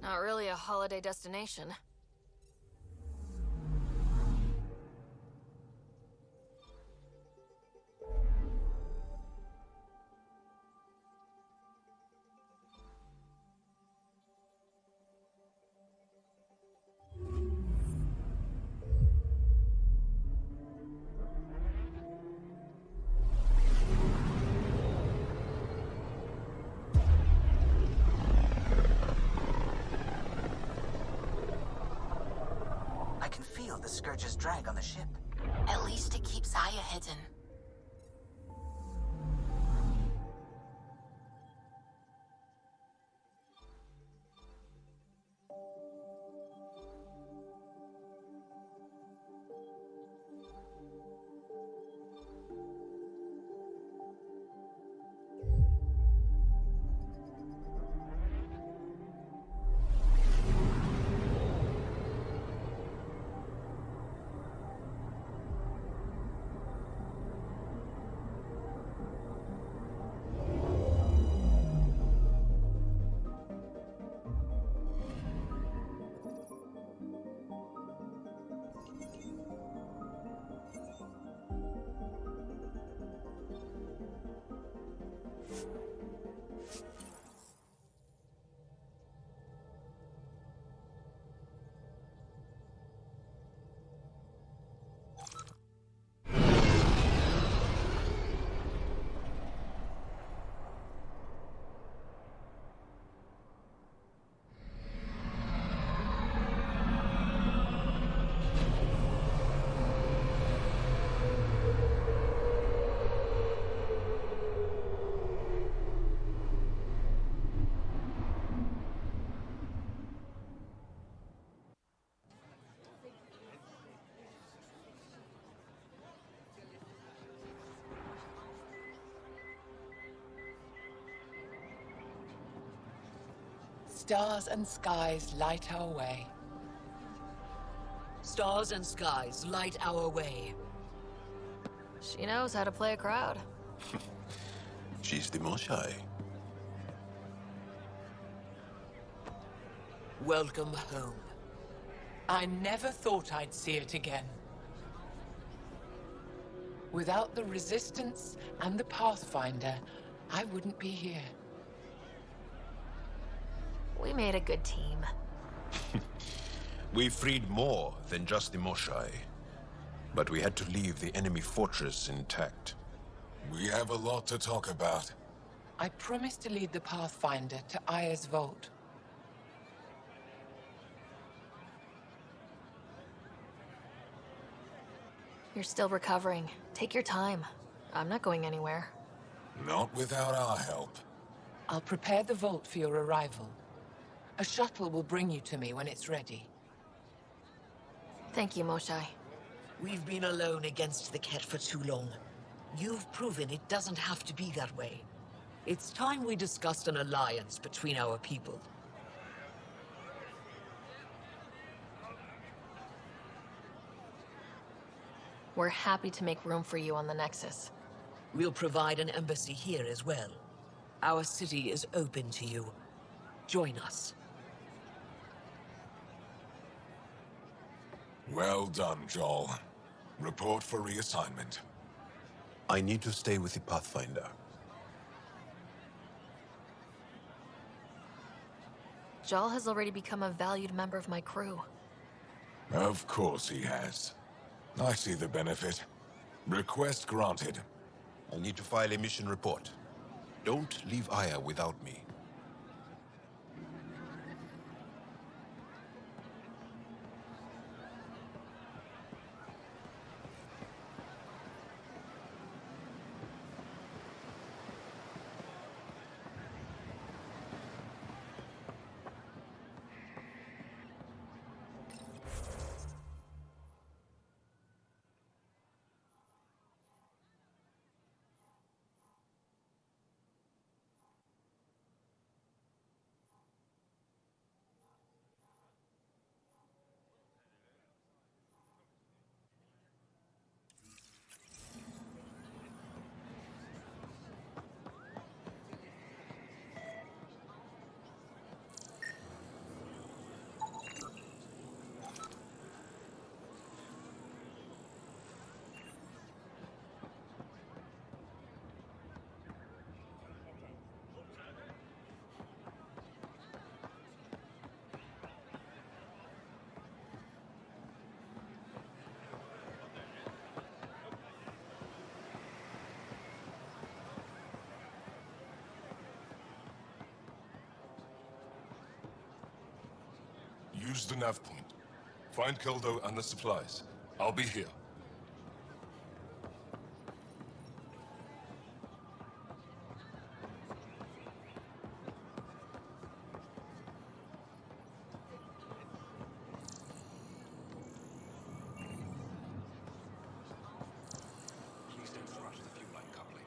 Not really a holiday destination. The Scourge's drag on the ship. At least it keeps Aya hidden. Stars and skies light our way. Stars and skies light our way. She knows how to play a crowd. She's the Moshai. Welcome home. I never thought I'd see it again. Without the Resistance and the Pathfinder, I wouldn't be here. We made a good team. We freed more than just the Moshai. But we had to leave the enemy fortress intact. We have a lot to talk about. I promised to lead the Pathfinder to Aya's vault. You're still recovering. Take your time. I'm not going anywhere. Not without our help. I'll prepare the vault for your arrival. A shuttle will bring you to me when it's ready. Thank you, Moshai. We've been alone against the Ket for too long. You've proven it doesn't have to be that way. It's time we discussed an alliance between our people. We're happy to make room for you on the Nexus. We'll provide an embassy here as well. Our city is open to you. Join us. Well done, Joel. Report for reassignment. I need to stay with the Pathfinder. Jal has already become a valued member of my crew. Of course he has. I see the benefit. Request granted. I need to file a mission report. Don't leave Aya without me. Use the nav point. Find Keldo and the supplies. I'll be here. Please don't thrush the fuel line coupling.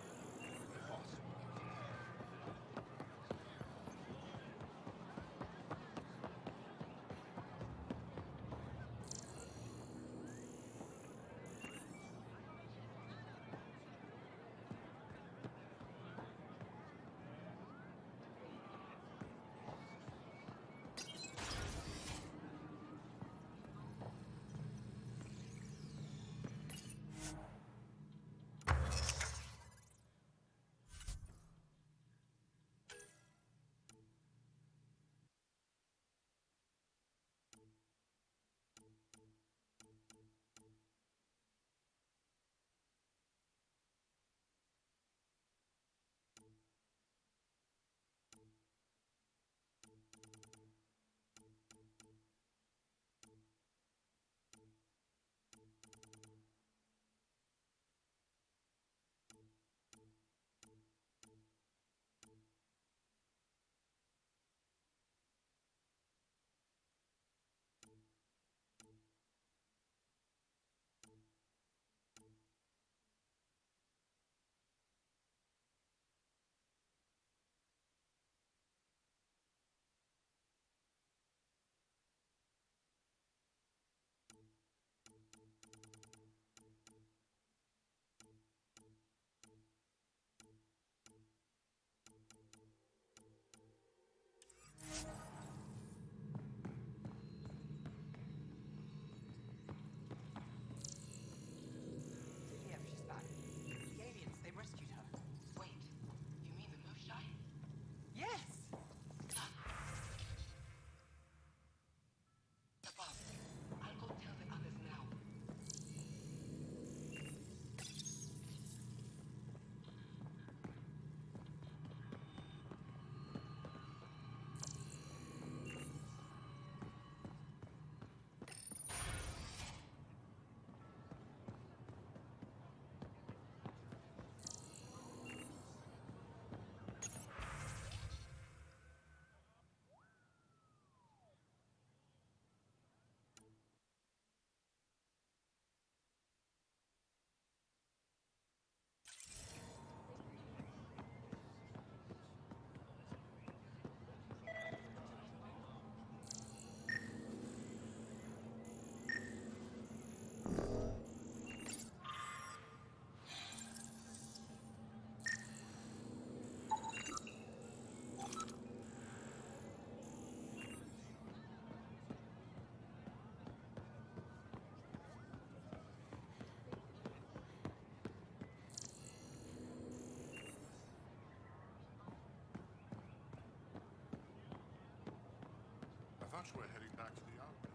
touch, we're heading back to the outpost.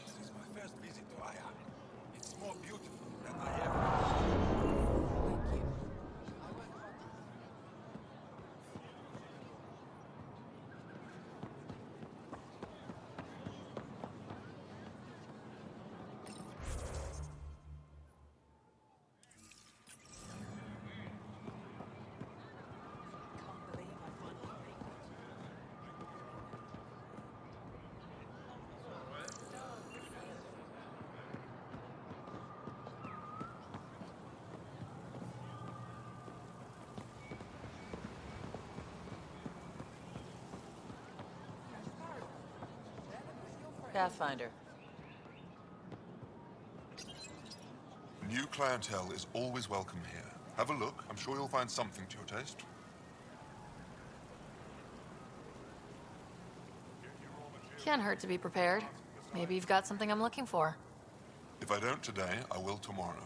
This is my first visit to Aya. It's more beautiful than I ever... Thank you. Pathfinder. New clientele is always welcome here. Have a look. I'm sure you'll find something to your taste. Can't hurt to be prepared. Maybe you've got something I'm looking for. If I don't today, I will tomorrow.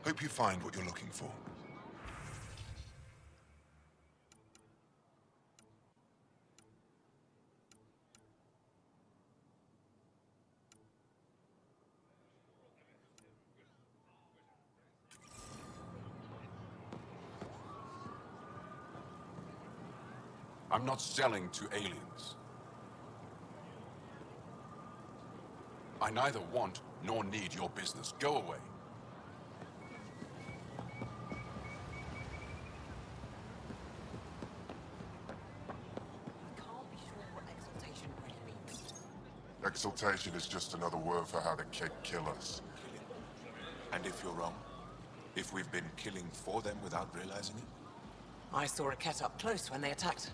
Hope you find what you're looking for. I'm not selling to aliens. I neither want nor need your business. Go away. Can't be sure what exaltation really means. Exaltation is just another word for how the Kett kill us. And if you're wrong? If we've been killing for them without realizing it? I saw a Ket up close when they attacked.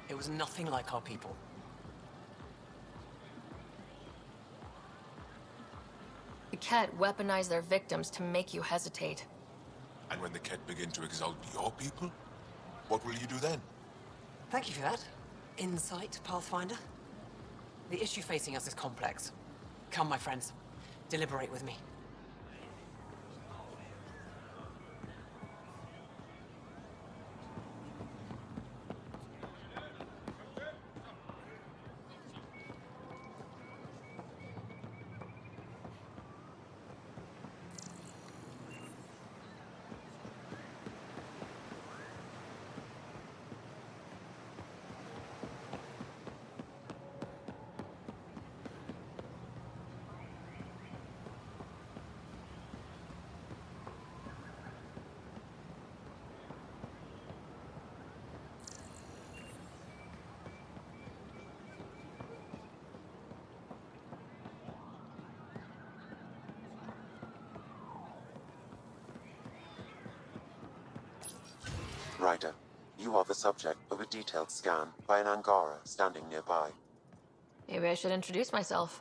It was nothing like our people. The Kett weaponize their victims to make you hesitate. And when the Kett begin to exalt your people? What will you do then? Thank you for that. Insight, Pathfinder. The issue facing us is complex. Come, my friends. Deliberate with me. Ryder, you are the subject of a detailed scan by an Angara standing nearby. Maybe I should introduce myself.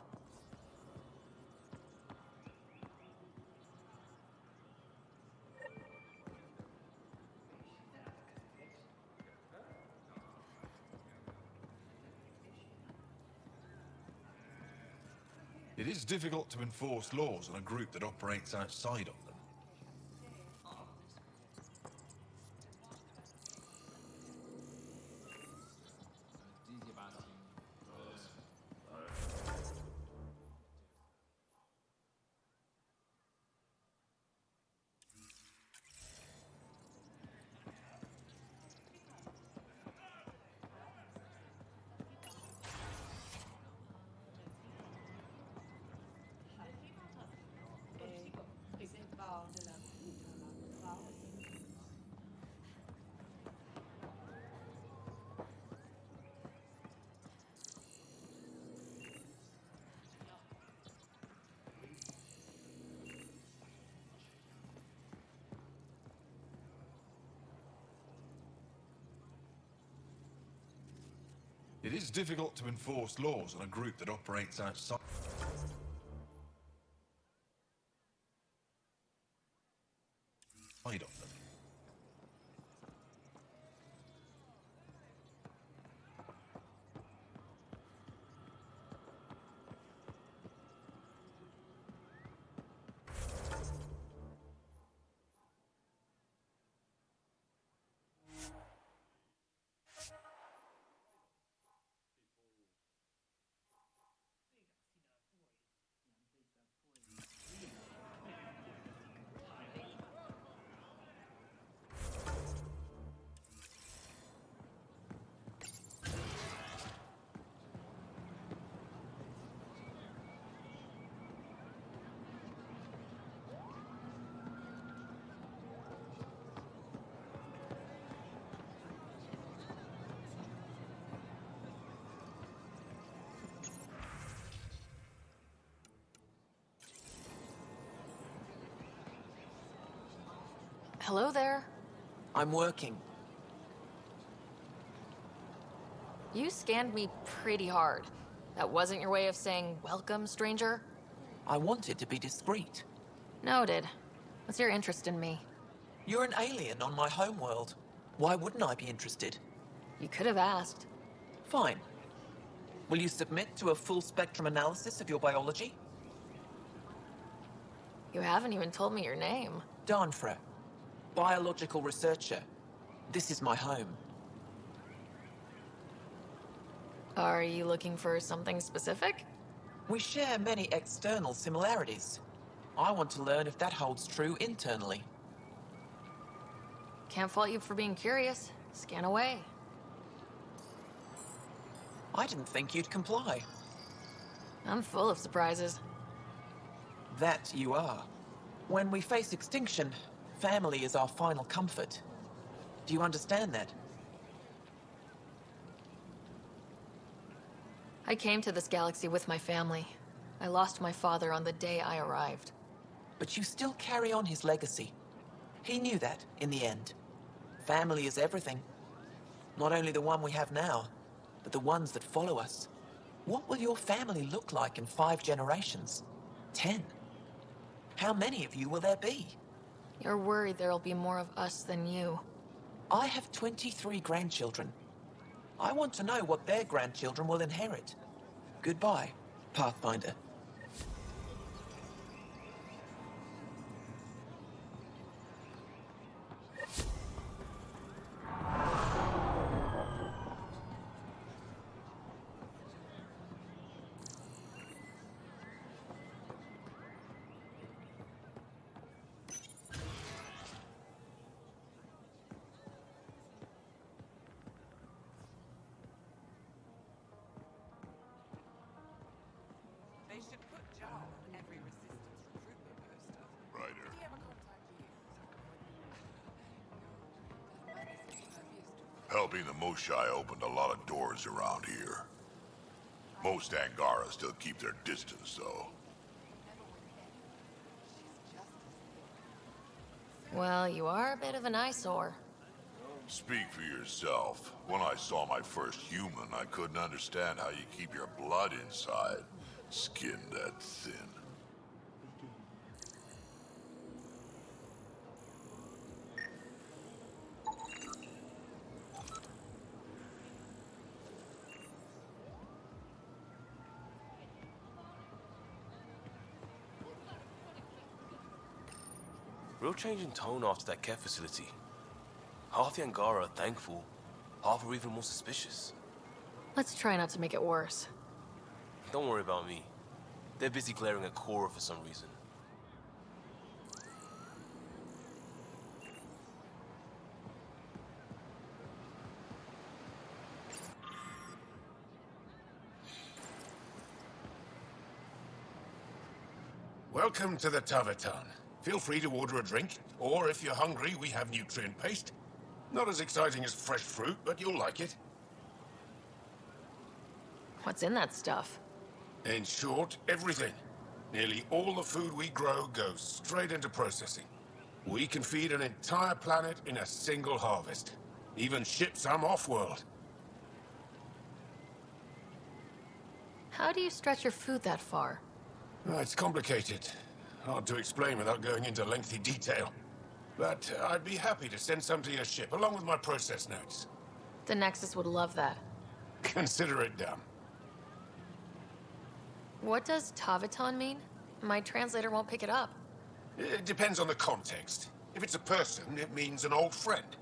It is difficult to enforce laws on a group that operates outside of them. It is difficult to enforce laws on a group that operates outside of them. Hello there. I'm working. You scanned me pretty hard. That wasn't your way of saying, welcome, stranger? I wanted to be discreet. Noted. What's your interest in me? You're an alien on my homeworld. Why wouldn't I be interested? You could have asked. Fine. Will you submit to a full spectrum analysis of your biology? You haven't even told me your name. Darnfra. Biological researcher. This is my home. Are you looking for something specific? We share many external similarities. I want to learn if that holds true internally. Can't fault you for being curious. Scan away. I didn't think you'd comply. I'm full of surprises. That you are. When we face extinction, family is our final comfort. Do you understand that? I came to this galaxy with my family. I lost my father on the day I arrived. But you still carry on his legacy. He knew that, in the end. Family is everything. Not only the one we have now, but the ones that follow us. What will your family look like in 5 generations? 10? How many of you will there be? You're worried there'll be more of us than you. I have 23 grandchildren. I want to know what their grandchildren will inherit. Goodbye, Pathfinder. Helping the Moshai opened a lot of doors around here. Most Angara still keep their distance, though. Well, you are a bit of an eyesore. Speak for yourself. When I saw my first human, I couldn't understand how you keep your blood inside. Skin that thin. Real change in tone after that care facility. Half the Angara are thankful, half are even more suspicious. Let's try not to make it worse. Don't worry about me. They're busy glaring at Cora for some reason. Welcome to the Tavertan. Feel free to order a drink, or if you're hungry, we have nutrient paste. Not as exciting as fresh fruit, but you'll like it. What's in that stuff? In short, everything. Nearly all the food we grow goes straight into processing. We can feed an entire planet in a single harvest. Even ship some off-world. How do you stretch your food that far? It's complicated. Hard to explain without going into lengthy detail. But I'd be happy to send some to your ship, along with my process notes. The Nexus would love that. Consider it done. What does Taviton mean? My translator won't pick it up. It depends on the context. If it's a person, it means an old friend.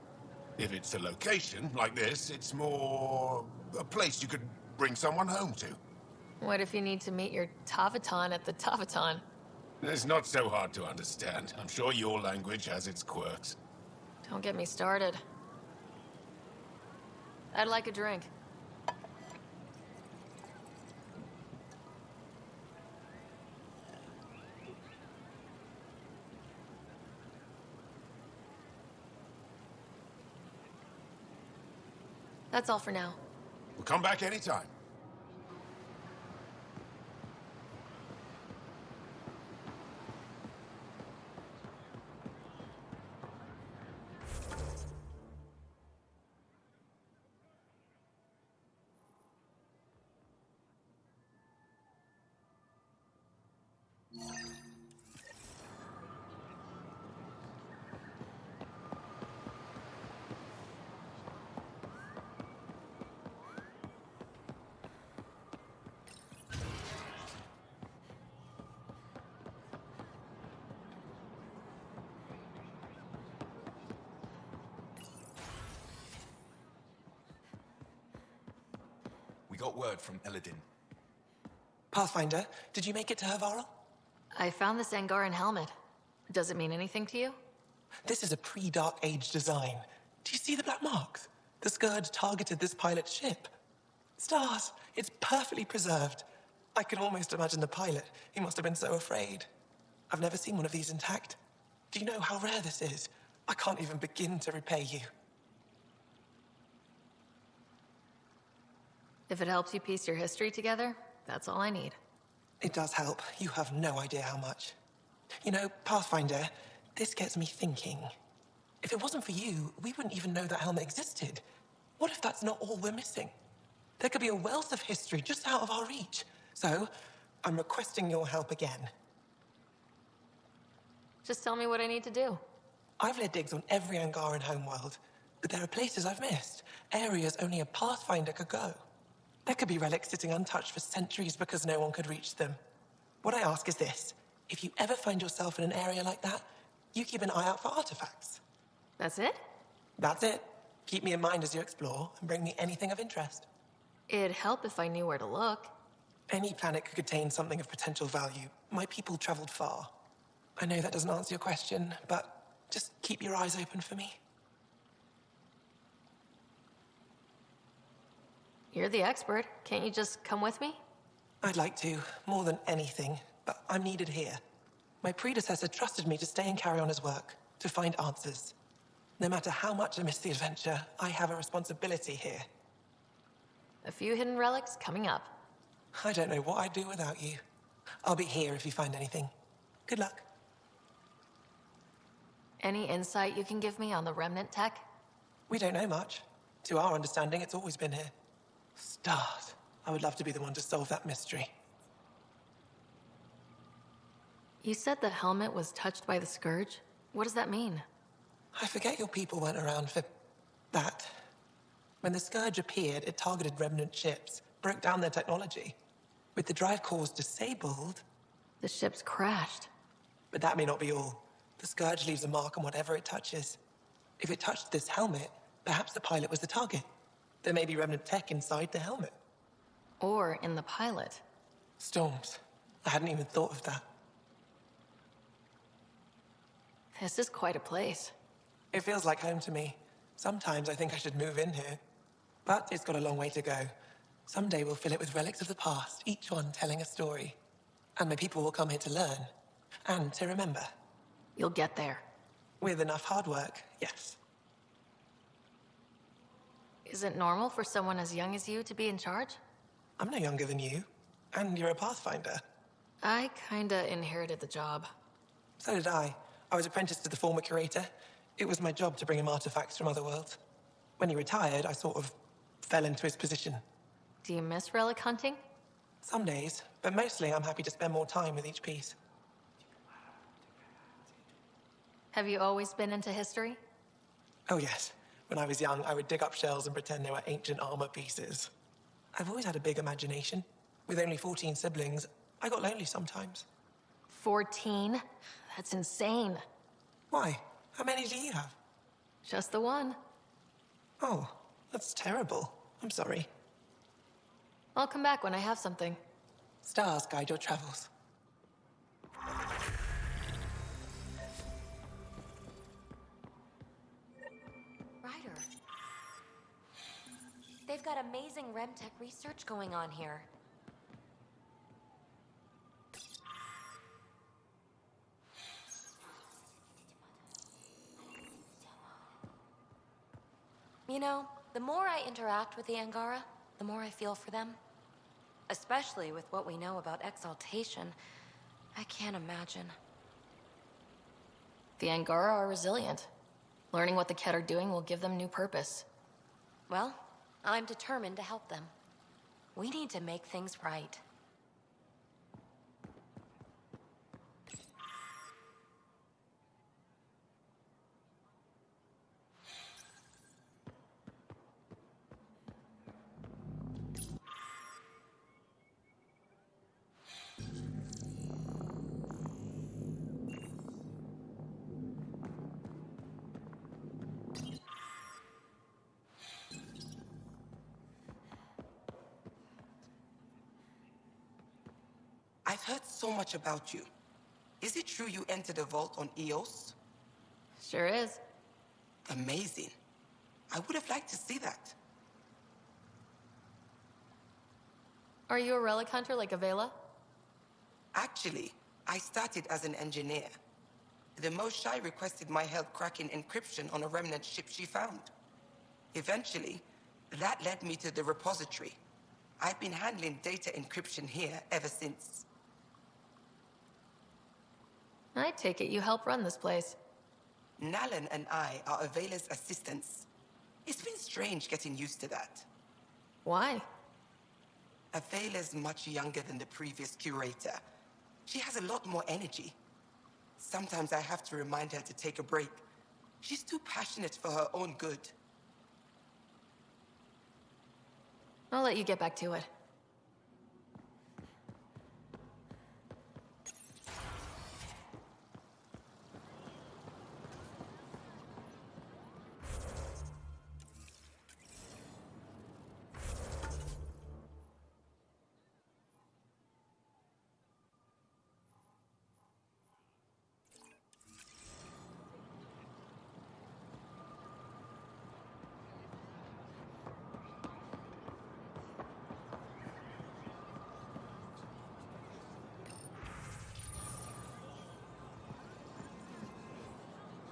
If it's a location, like this, it's more a place you could bring someone home to. What if you need to meet your Taviton at the Taviton? It's not so hard to understand. I'm sure your language has its quirks. Don't get me started. I'd like a drink. That's all for now. We'll come back anytime. We got word from Eladin. Pathfinder, did you make it to Havarl? I found this Angaran helmet. Does it mean anything to you? This is a pre-Dark Age design. Do you see the black marks? The Scourge targeted this pilot's ship. Stars, it's perfectly preserved. I can almost imagine the pilot. He must have been so afraid. I've never seen one of these intact. Do you know how rare this is? I can't even begin to repay you. If it helps you piece your history together, that's all I need. It does help. You have no idea how much. You know, Pathfinder, this gets me thinking. If it wasn't for you, we wouldn't even know that helmet existed. What if that's not all we're missing? There could be a wealth of history just out of our reach. So, I'm requesting your help again. Just tell me what I need to do. I've led digs on every Angaran homeworld, but there are places I've missed, areas only a Pathfinder could go. There could be relics sitting untouched for centuries because no one could reach them. What I ask is this: if you ever find yourself in an area like that, you keep an eye out for artifacts. That's it? That's it. Keep me in mind as you explore, and bring me anything of interest. It'd help if I knew where to look. Any planet could contain something of potential value. My people traveled far. I know that doesn't answer your question, but just keep your eyes open for me. You're the expert. Can't you just come with me? I'd like to, more than anything, but I'm needed here. My predecessor trusted me to stay and carry on his work, to find answers. No matter how much I miss the adventure, I have a responsibility here. A few hidden relics coming up. I don't know what I'd do without you. I'll be here if you find anything. Good luck. Any insight you can give me on the remnant tech? We don't know much. To our understanding, it's always been here. Stars. I would love to be the one to solve that mystery. You said the helmet was touched by the Scourge? What does that mean? I forget your people weren't around for that. When the Scourge appeared, it targeted remnant ships, broke down their technology. With the drive cores disabled... The ships crashed. But that may not be all. The Scourge leaves a mark on whatever it touches. If it touched this helmet, perhaps the pilot was the target. There may be remnant tech inside the helmet. Or in the pilot. Storms. I hadn't even thought of that. This is quite a place. It feels like home to me. Sometimes I think I should move in here. But it's got a long way to go. Someday we'll fill it with relics of the past, each one telling a story. And my people will come here to learn. And to remember. You'll get there. With enough hard work, yes. Is it normal for someone as young as you to be in charge? I'm no younger than you. And you're a Pathfinder. I kinda inherited the job. So did I. I was apprenticed to the former curator. It was my job to bring him artifacts from other worlds. When he retired, I sort of fell into his position. Do you miss relic hunting? Some days, but mostly I'm happy to spend more time with each piece. Have you always been into history? Oh yes. When I was young, I would dig up shells and pretend they were ancient armor pieces. I've always had a big imagination. With only 14 siblings, I got lonely sometimes. 14? That's insane. Why? How many do you have? Just the one. Oh, that's terrible. I'm sorry. I'll come back when I have something. Stars guide your travels. Ryder. They've got amazing Remtech research going on here. You know, the more I interact with the Angara, the more I feel for them. Especially with what we know about exaltation. I can't imagine. The Angara are resilient. Learning what the Ket are doing will give them new purpose. Well, I'm determined to help them. We need to make things right. I've heard so much about you. Is it true you entered the vault on Eos? Sure is. Amazing. I would have liked to see that. Are you a relic hunter like Avela? Actually, I started as an engineer. The Moshai requested my help cracking encryption on a remnant ship she found. Eventually, that led me to the repository. I've been handling data encryption here ever since. I take it you help run this place. Nalan and I are Avela's assistants. It's been strange getting used to that. Why? Avela's much younger than the previous curator. She has a lot more energy. Sometimes I have to remind her to take a break. She's too passionate for her own good. I'll let you get back to it.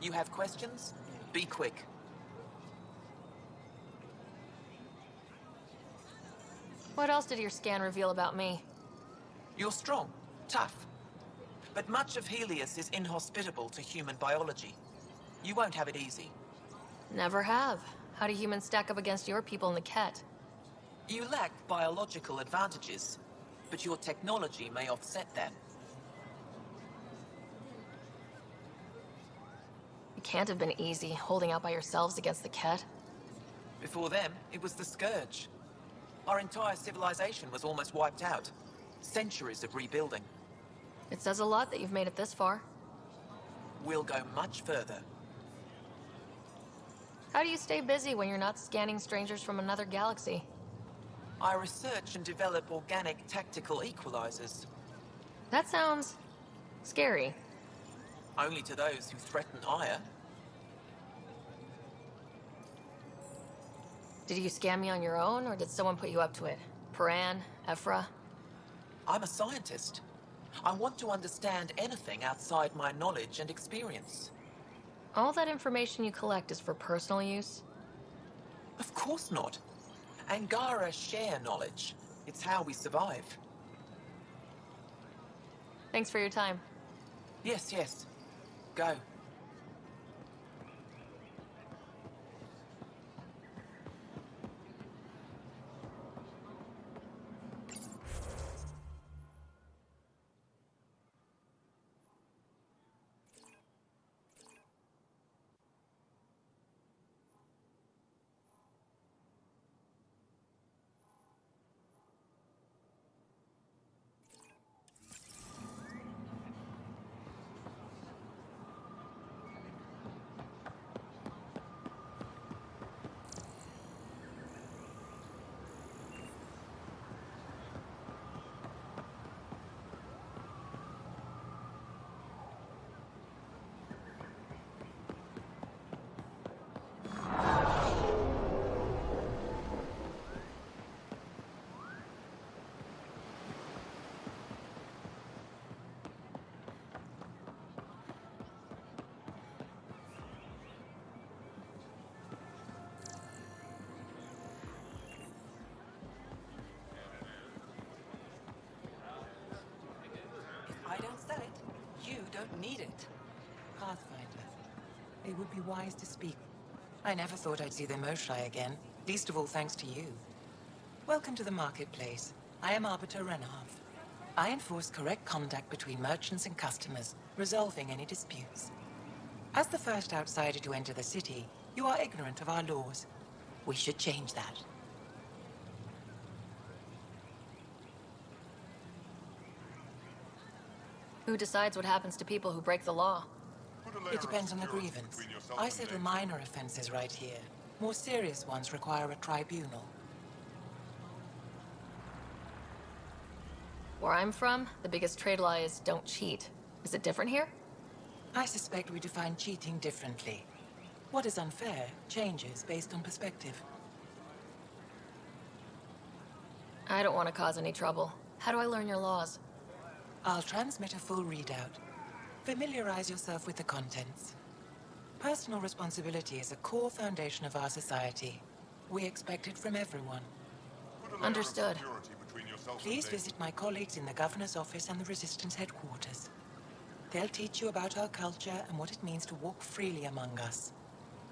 You have questions? Be quick. What else did your scan reveal about me? You're strong, tough. But much of Helios is inhospitable to human biology. You won't have it easy. Never have. How do humans stack up against your people in the Ket? You lack biological advantages, but your technology may offset that. It can't have been easy, holding out by yourselves against the Ket. Before them, it was the Scourge. Our entire civilization was almost wiped out. Centuries of rebuilding. It says a lot that you've made it this far. We'll go much further. How do you stay busy when you're not scanning strangers from another galaxy? I research and develop organic tactical equalizers. That sounds scary. Only to those who threaten Aya. Did you scan me on your own, or did someone put you up to it? Paran? Ephra? I'm a scientist. I want to understand anything outside my knowledge and experience. All that information you collect is for personal use? Of course not. Angara share knowledge. It's how we survive. Thanks for your time. Yes, yes. Go. I don't sell it. You don't need it. Pathfinder. It would be wise to speak. I never thought I'd see the Moshai again, least of all thanks to you. Welcome to the marketplace. I am Arbiter Renharth. I enforce correct conduct between merchants and customers, resolving any disputes. As the first outsider to enter the city, you are ignorant of our laws. We should change that. Who decides what happens to people who break the law? It depends on the grievance. I settle minor offenses right here. More serious ones require a tribunal. Where I'm from, the biggest trade law is don't cheat. Is it different here? I suspect we define cheating differently. What is unfair changes based on perspective. I don't want to cause any trouble. How do I learn your laws? I'll transmit a full readout. Familiarize yourself with the contents. Personal responsibility is a core foundation of our society. We expect it from everyone. Understood. Please visit my colleagues in the Governor's office and the Resistance headquarters. They'll teach you about our culture and what it means to walk freely among us.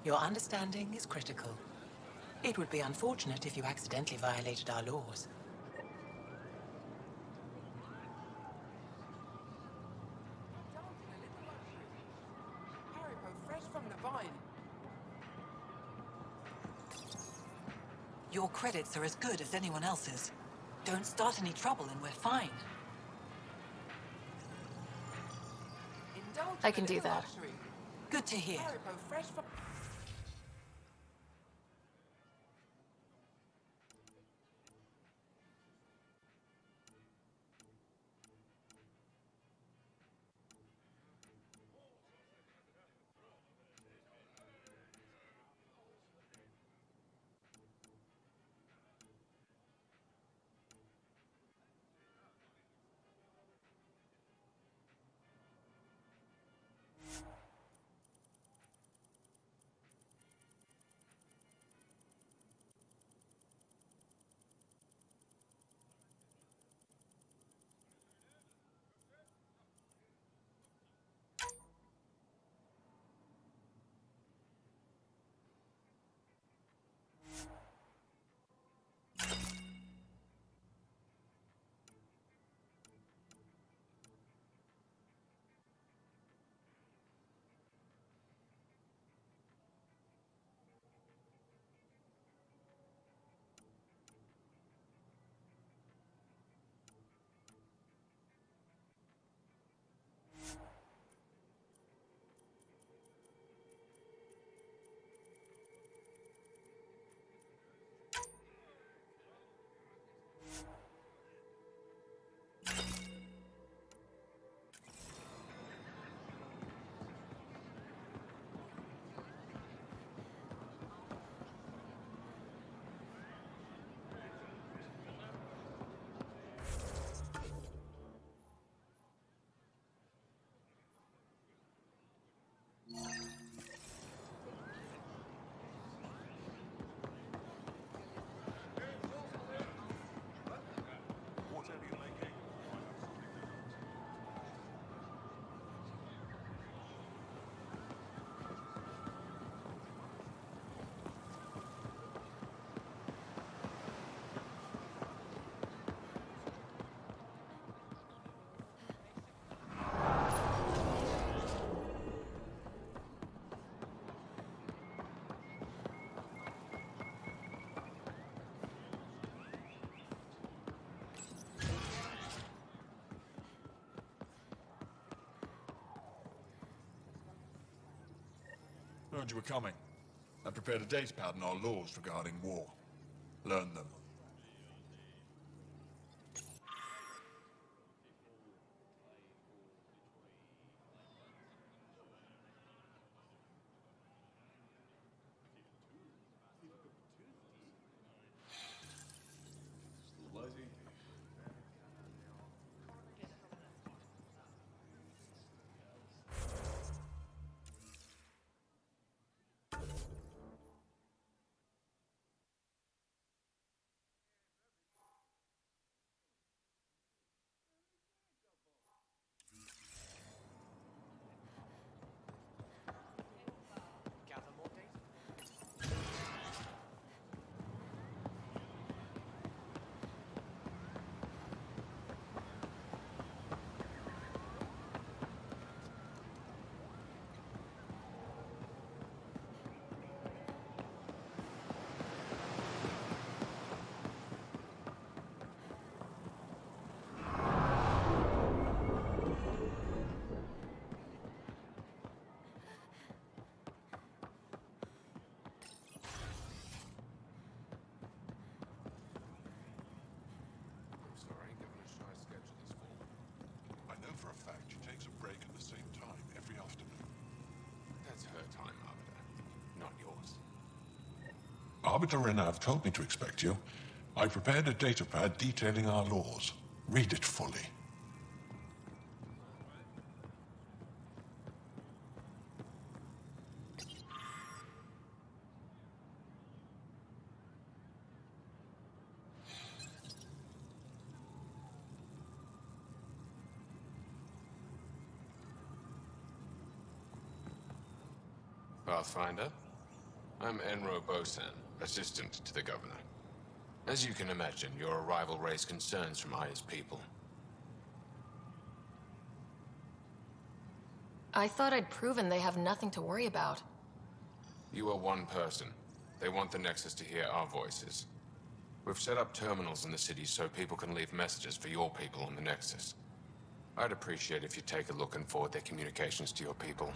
Your understanding is critical. It would be unfortunate if you accidentally violated our laws. Fresh from the vine. Your credits are as good as anyone else's. Don't start any trouble and we're fine. I can do that. Good to hear. Heard you were coming. I prepared a date pad and our laws regarding war. Learn them. I know for a fact she takes a break at the same time every afternoon. That's her time, Arbiter, not yours. Arbiter Renav told me to expect you. I prepared a datapad detailing our laws. Read it fully. Pathfinder, I'm Enro Bosan, assistant to the governor. As you can imagine, your arrival raised concerns from Aya's people. I thought I'd proven they have nothing to worry about. You are one person. They want the Nexus to hear our voices. We've set up terminals in the city so people can leave messages for your people on the Nexus. I'd appreciate if you take a look and forward their communications to your people.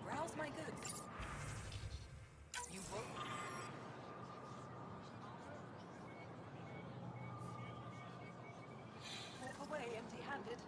Browse my goods. You will. Walk away empty-handed.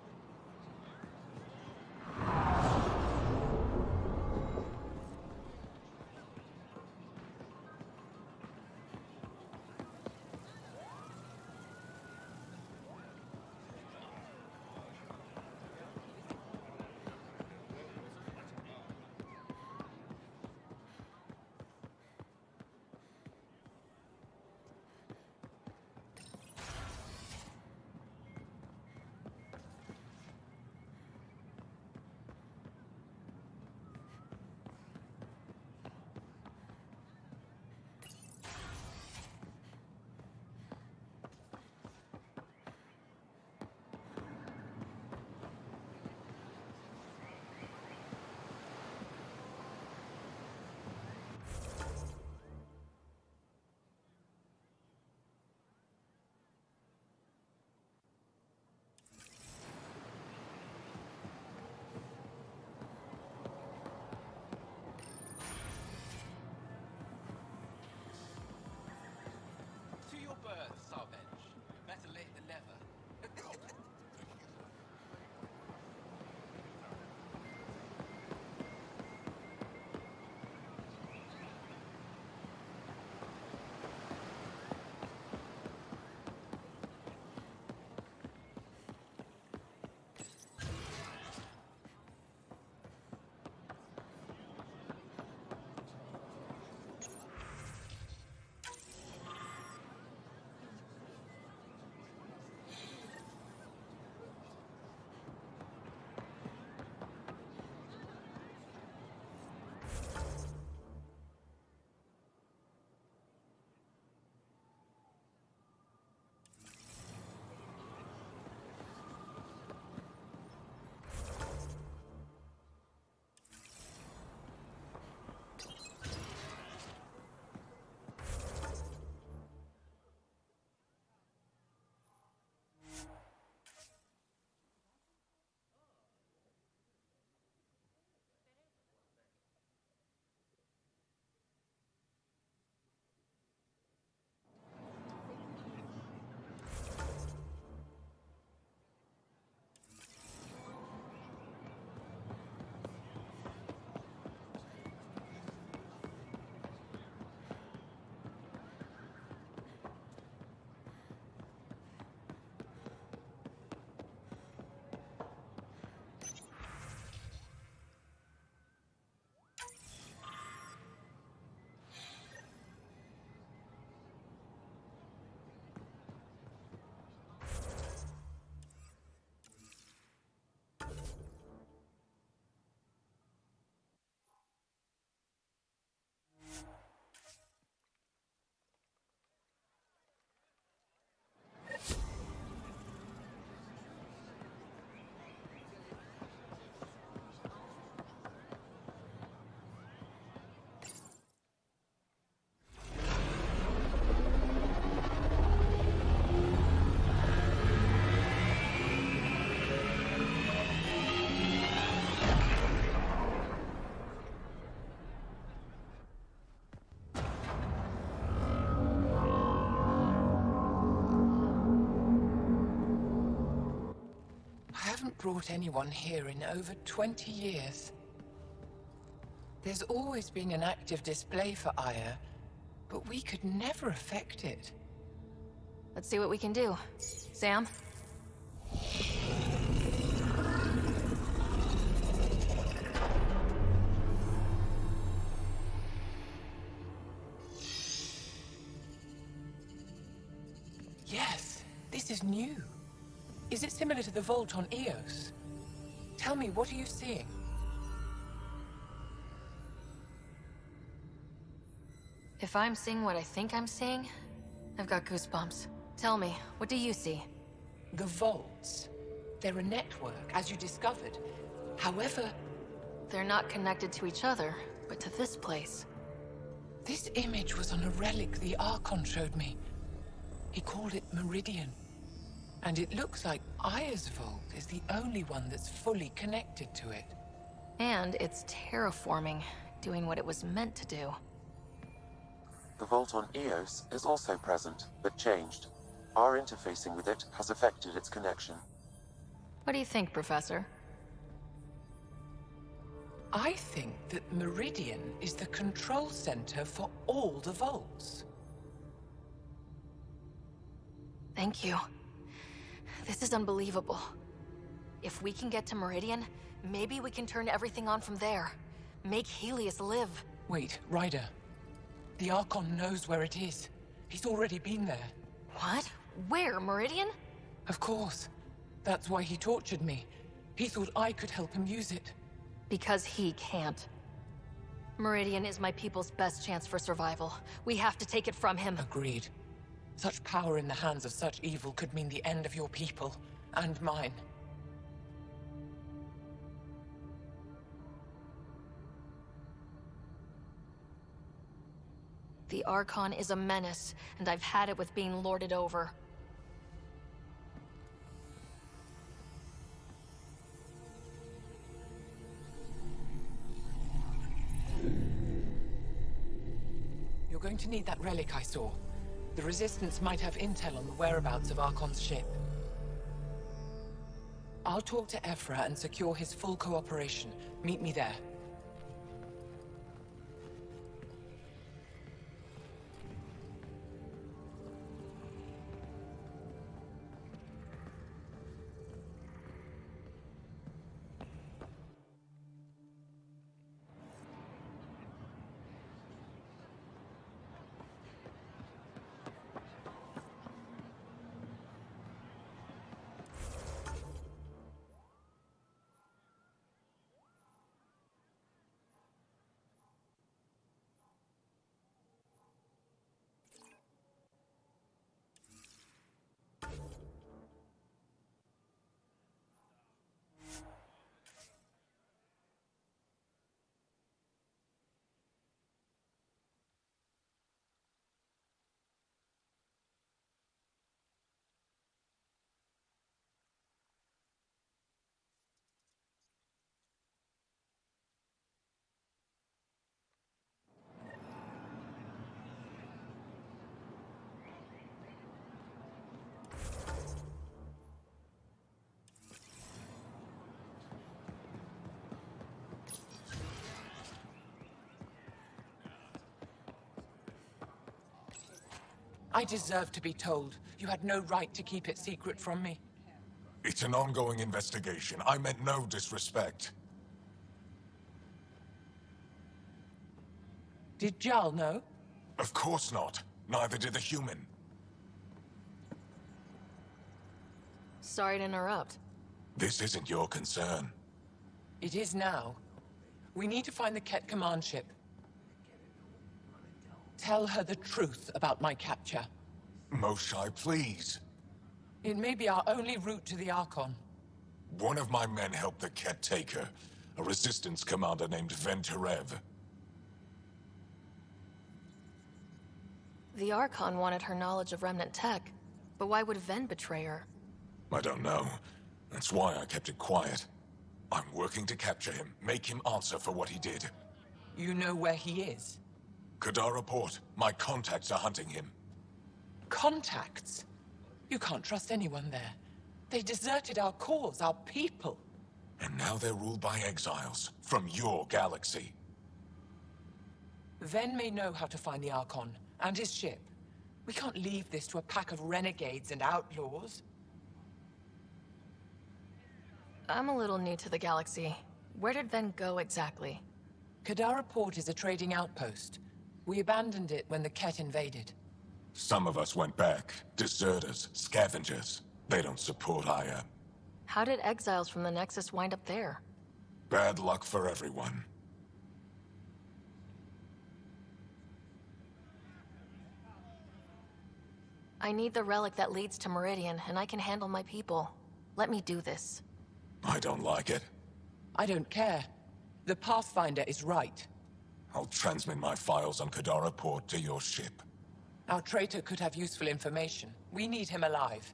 haven't brought anyone here in over 20 years. There's always been an active display for Aya, but we could never affect it. Let's see what we can do. Sam? Yes, this is new. Is it similar to the vault on Eos? Tell me, what are you seeing? If I'm seeing what I think I'm seeing, I've got goosebumps. Tell me, what do you see? The vaults. They're a network, as you discovered. However... They're not connected to each other, but to this place. This image was on a relic the Archon showed me. He called it Meridian. And it looks like Aya's vault is the only one that's fully connected to it. And it's terraforming, doing what it was meant to do. The vault on Eos is also present, but changed. Our interfacing with it has affected its connection. What do you think, Professor? I think that Meridian is the control center for all the vaults. Thank you. This is unbelievable. If we can get to Meridian, maybe we can turn everything on from there. Make Helios live. Wait, Ryder. The Archon knows where it is. He's already been there. What? Where? Meridian? Of course. That's why he tortured me. He thought I could help him use it. Because he can't. Meridian is my people's best chance for survival. We have to take it from him. Agreed. Such power in the hands of such evil could mean the end of your people, and mine. The Archon is a menace, and I've had it with being lorded over. You're going to need that relic I saw. The Resistance might have intel on the whereabouts of Archon's ship. I'll talk to Ephra and secure his full cooperation. Meet me there. I deserve to be told. You had no right to keep it secret from me. It's an ongoing investigation. I meant no disrespect. Did Jarl know? Of course not. Neither did the human. Sorry to interrupt. This isn't your concern. It is now. We need to find the Ket command ship. Tell her the truth about my capture. Moshai, please. It may be our only route to the Archon. One of my men helped the Ket take her. A resistance commander named Venterev. The Archon wanted her knowledge of Remnant tech, but why would Ven betray her? I don't know. That's why I kept it quiet. I'm working to capture him, make him answer for what he did. You know where he is? Kadar report. My contacts are hunting him. Contacts? You can't trust anyone there. They deserted our cause, our people. And now they're ruled by exiles from your galaxy. Ven may know how to find the Archon and his ship. We can't leave this to a pack of renegades and outlaws. I'm a little new to the galaxy. Where did Ven go exactly? Kadara Port is a trading outpost. We abandoned it when the Ket invaded. Some of us went back. Deserters, scavengers. They don't support Aya. How did exiles from the Nexus wind up there? Bad luck for everyone. I need the relic that leads to Meridian, and I can handle my people. Let me do this. I don't like it. I don't care. The Pathfinder is right. I'll transmit my files on Kadara Port to your ship. Our traitor could have useful information. We need him alive.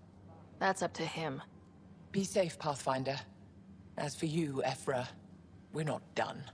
That's up to him. Be safe, Pathfinder. As for you, Ephra, we're not done.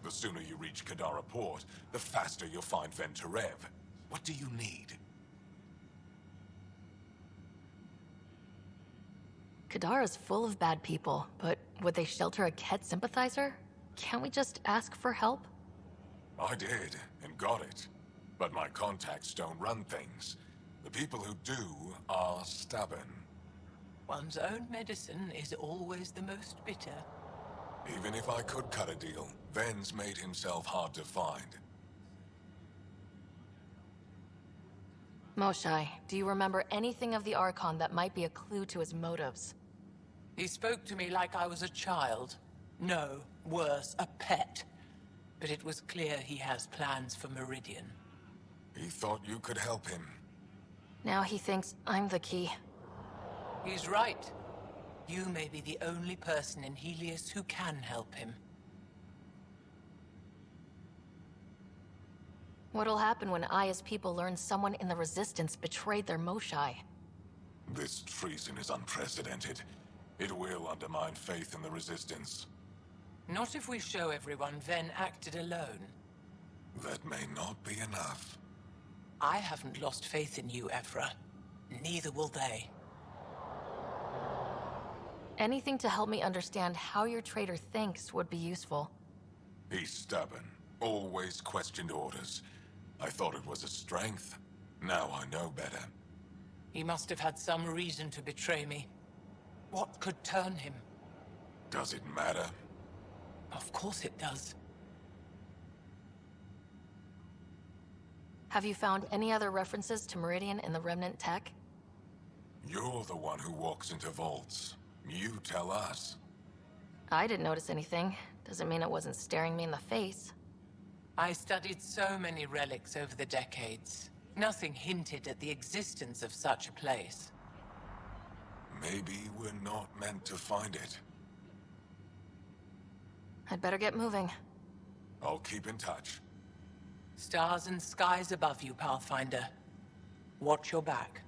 The sooner you reach Kadara Port, the faster you'll find Venturev. What do you need? Kadara's full of bad people, but would they shelter a Ket sympathizer? Can't we just ask for help? I did, and got it. But my contacts don't run things. The people who do are stubborn. One's own medicine is always the most bitter. Even if I could cut a deal, Ven's made himself hard to find. Moshai, do you remember anything of the Archon that might be a clue to his motives? He spoke to me like I was a child. No, worse, a pet. But it was clear he has plans for Meridian. He thought you could help him. Now he thinks I'm the key. He's right. You may be the only person in Helios who can help him. What'll happen when Aya's people learn someone in the Resistance betrayed their Moshai? This treason is unprecedented. It will undermine faith in the Resistance. Not if we show everyone Ven acted alone. That may not be enough. I haven't lost faith in you, Evra. Neither will they. Anything to help me understand how your traitor thinks would be useful. He's stubborn. Always questioned orders. I thought it was a strength. Now I know better. He must have had some reason to betray me. What could turn him? Does it matter? Of course it does. Have you found any other references to Meridian in the Remnant tech? You're the one who walks into vaults. You tell us. I didn't notice anything. Doesn't mean it wasn't staring me in the face. I studied so many relics over the decades. Nothing hinted at the existence of such a place. Maybe we're not meant to find it. I'd better get moving. I'll keep in touch. Stars and skies above you, Pathfinder. Watch your back.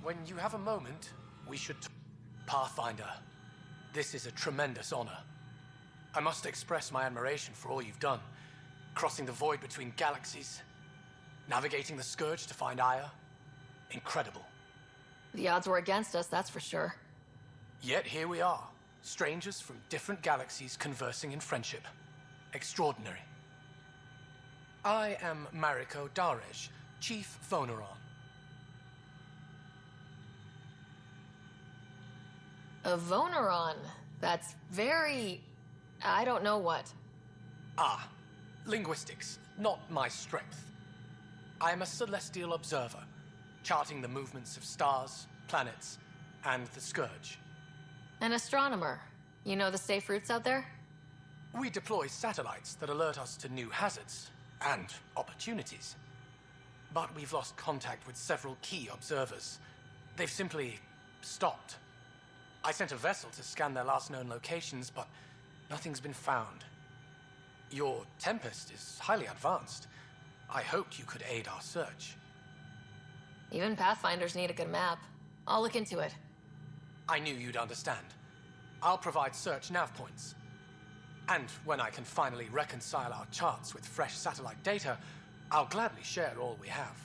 When you have a moment, we should... Pathfinder, this is a tremendous honor. I must express my admiration for all you've done. Crossing the void between galaxies, navigating the Scourge to find Aya. Incredible. The odds were against us, that's for sure. Yet here we are, strangers from different galaxies conversing in friendship. Extraordinary. I am Mariko Darej, Chief Voneron. A Voneron. That's very... I don't know what. Ah, linguistics, not my strength. I am a celestial observer, charting the movements of stars, planets, and the Scourge. An astronomer. You know the safe routes out there? We deploy satellites that alert us to new hazards and opportunities. But we've lost contact with several key observers. They've simply stopped. I sent a vessel to scan their last known locations, but nothing's been found. Your Tempest is highly advanced. I hoped you could aid our search. Even Pathfinders need a good map. I'll look into it. I knew you'd understand. I'll provide search nav points. And when I can finally reconcile our charts with fresh satellite data, I'll gladly share all we have.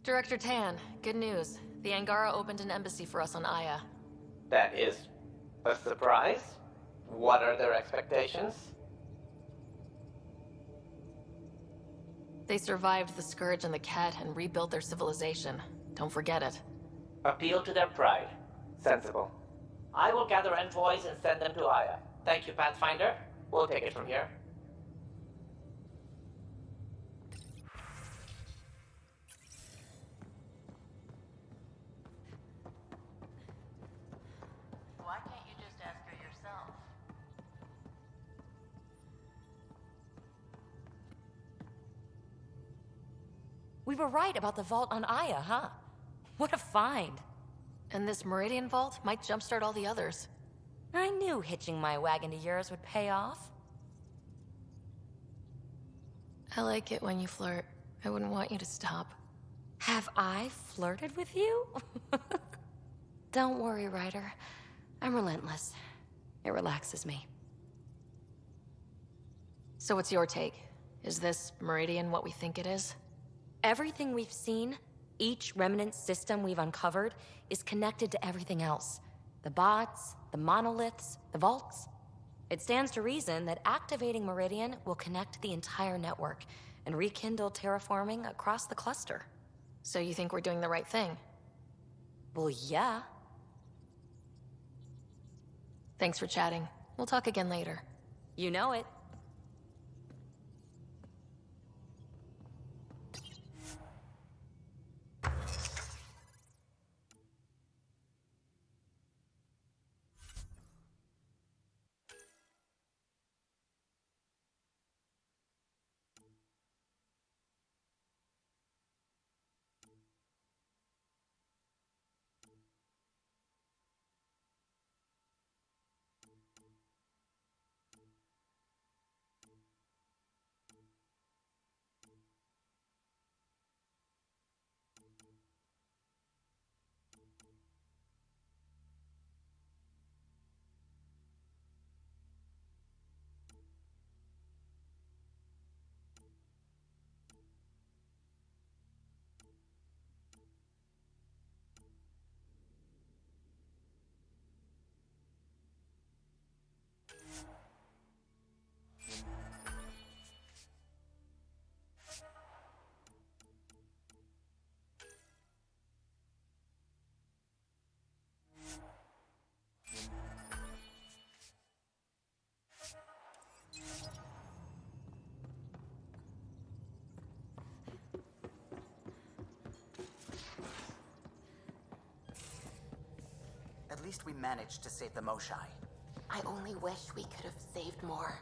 Director Tan, good news. The Angara opened an embassy for us on Aya. That is a surprise? What are their expectations? They survived the Scourge and the Cat and rebuilt their civilization. Don't forget it. Appeal to their pride. Sensible. I will gather envoys and send them to Aya. Thank you, Pathfinder. We'll take it from here. Why can't you just ask her yourself? We were right about the vault on Aya, huh? What a find. And this Meridian vault might jumpstart all the others. I knew hitching my wagon to yours would pay off. I like it when you flirt. I wouldn't want you to stop. Have I flirted with you? Don't worry, Ryder. I'm relentless. It relaxes me. So what's your take? Is this Meridian what we think it is? Everything we've seen, each remnant system we've uncovered, is connected to everything else. The bots, the monoliths, the vaults. It stands to reason that activating Meridian will connect the entire network and rekindle terraforming across the cluster. So you think we're doing the right thing? Well, yeah. Thanks for chatting. We'll talk again later. You know it. At least we managed to save the Moshai. I only wish we could have saved more.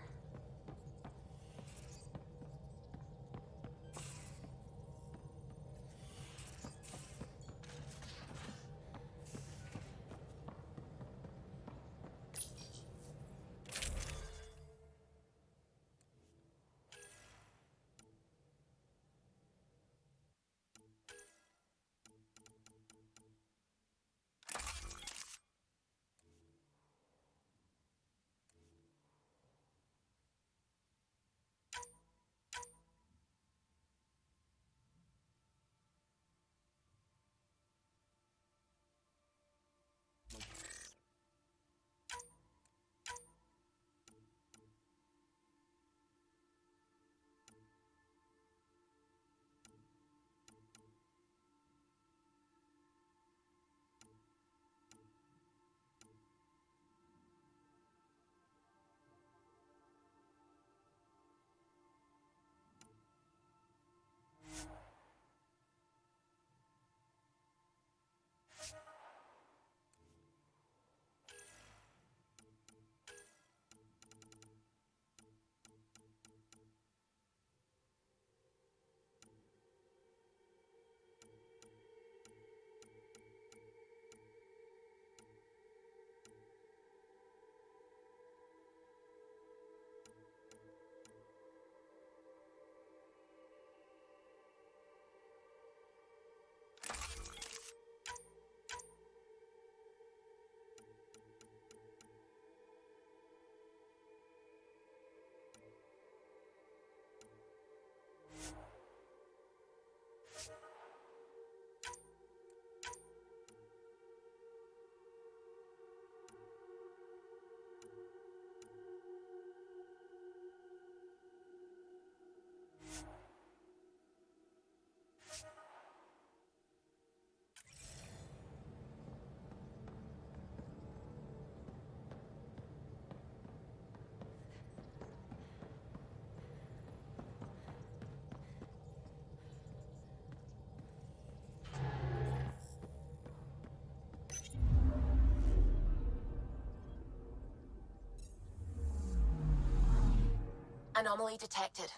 Anomaly detected.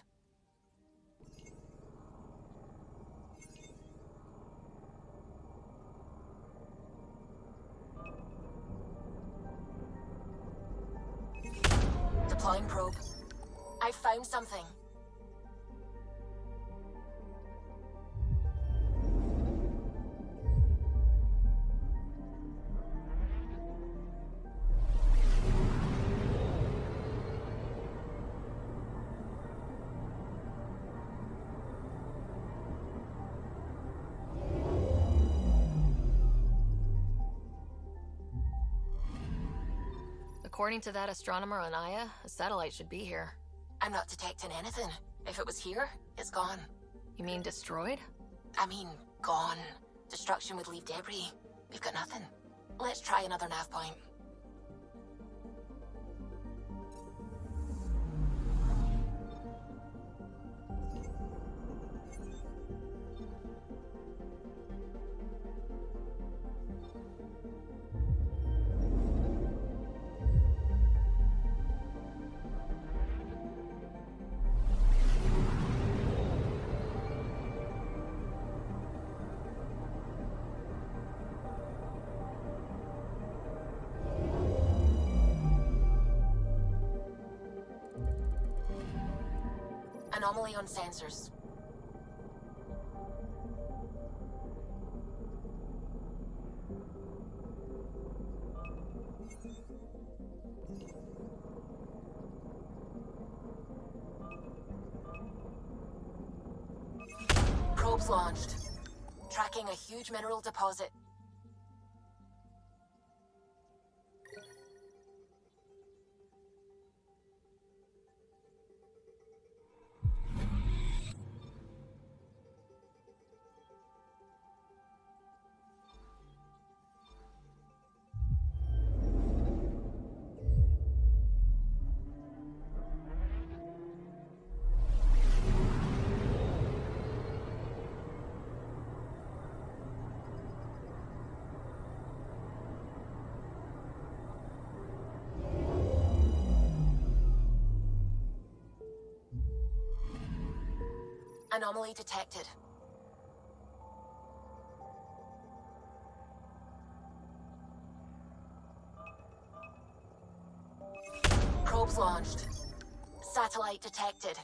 Deploying probe. I found something. According to that astronomer on Aya, a satellite should be here. I'm not detecting anything. If it was here, it's gone. You mean destroyed? I mean, gone. Destruction would leave debris. We've got nothing. Let's try another nav point. Anomaly on sensors. Probes launched. Tracking a huge mineral deposit. Anomaly detected. Probes launched. Satellite detected.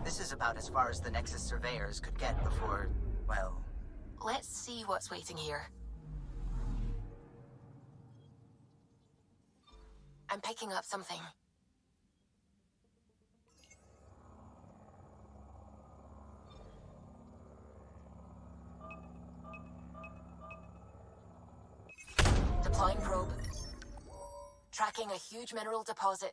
This is about as far as the Nexus surveyors could get before, well... Let's see what's waiting here. I'm picking up something. Deploying probe. Tracking a huge mineral deposit.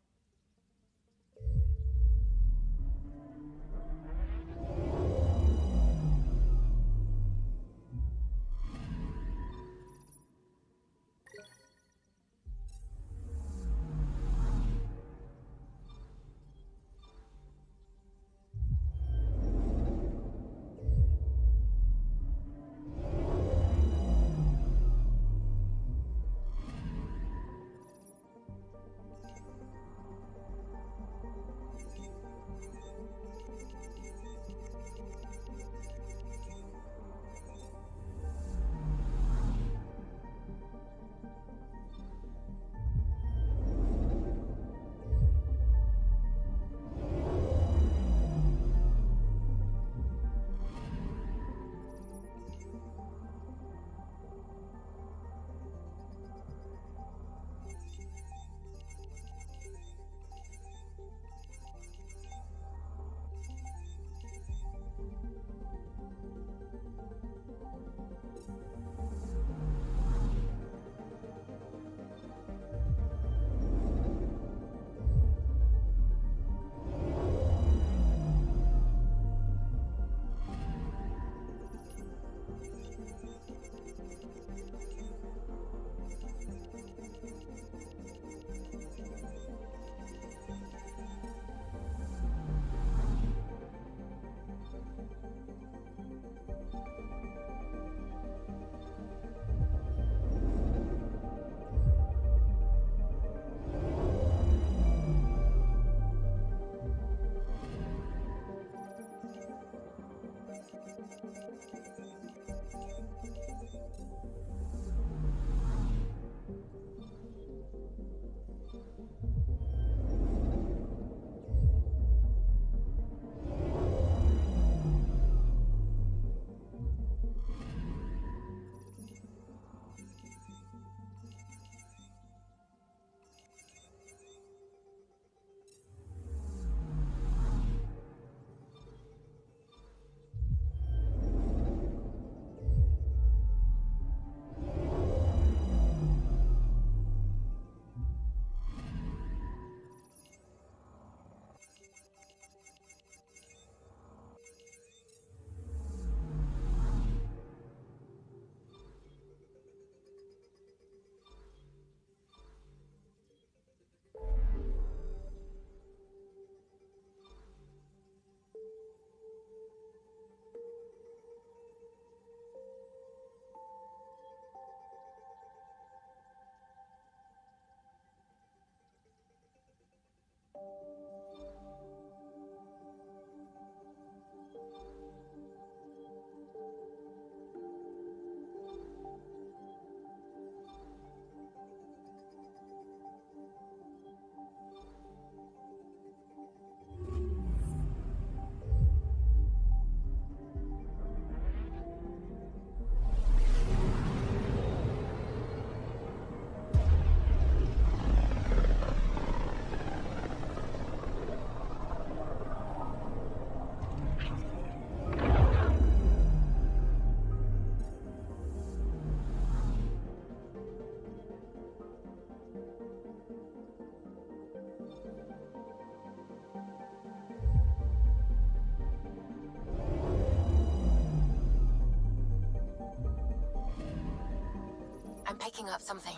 I'm picking up something.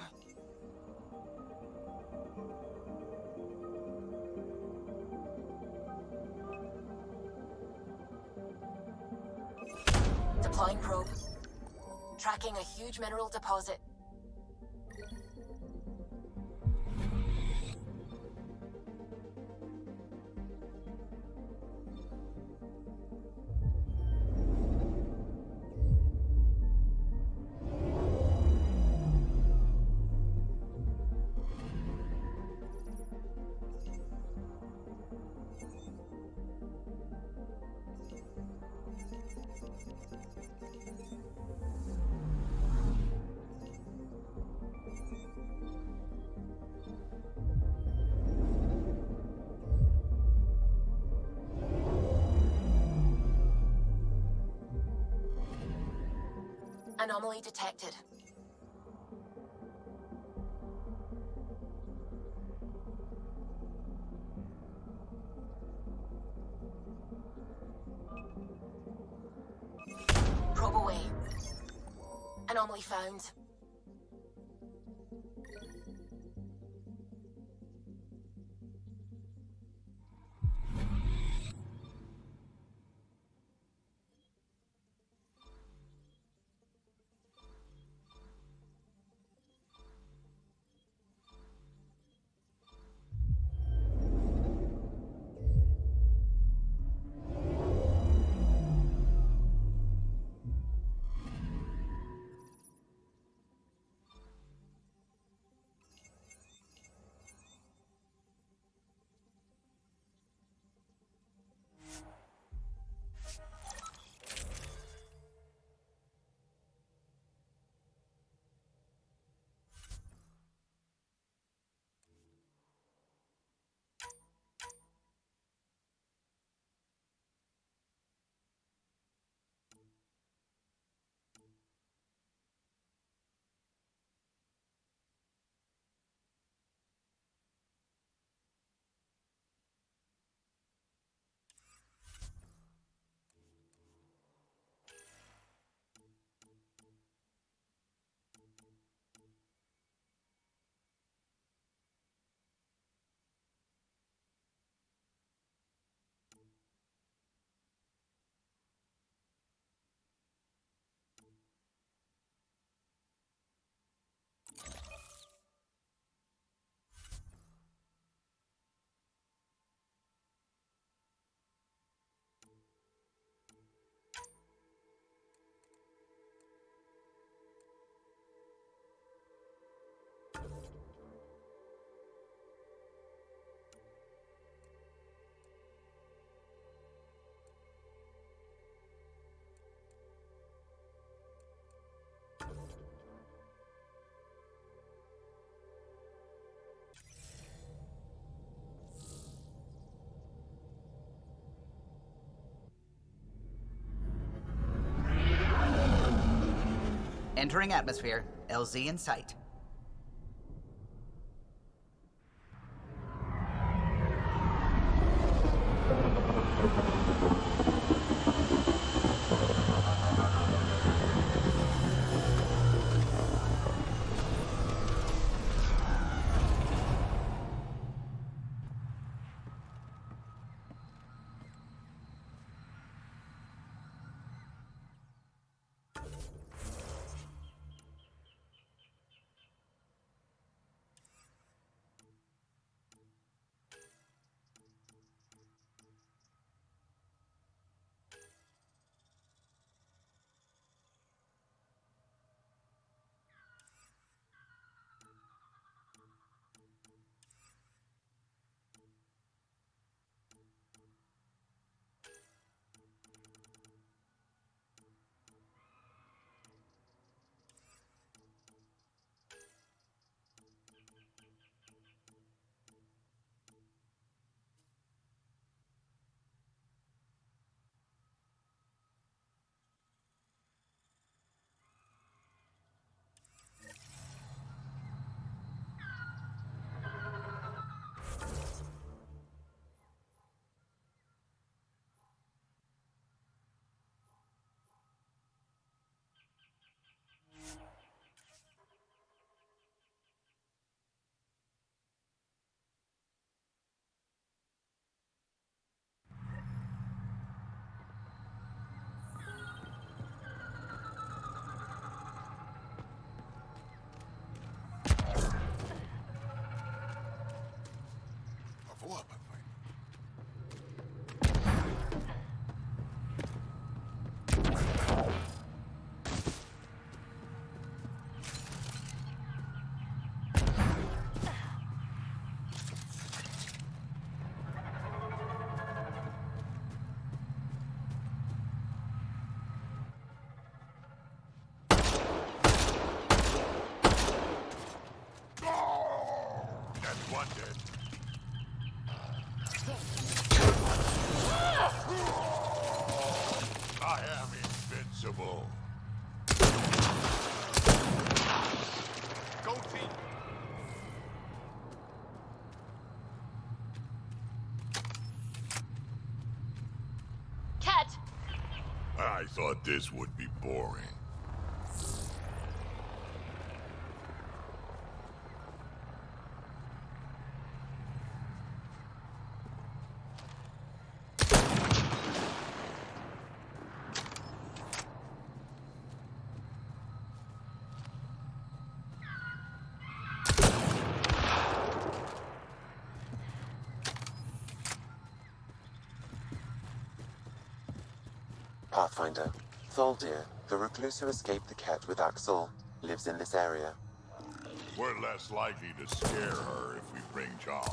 Deploying probe. Tracking a huge mineral deposit. Anomaly detected. Probe away. Anomaly found. Entering atmosphere. LZ in sight. I thought this would be boring. Pathfinder, Thaldir, the recluse who escaped the cat with Axel, lives in this area. We're less likely to scare her if we bring John.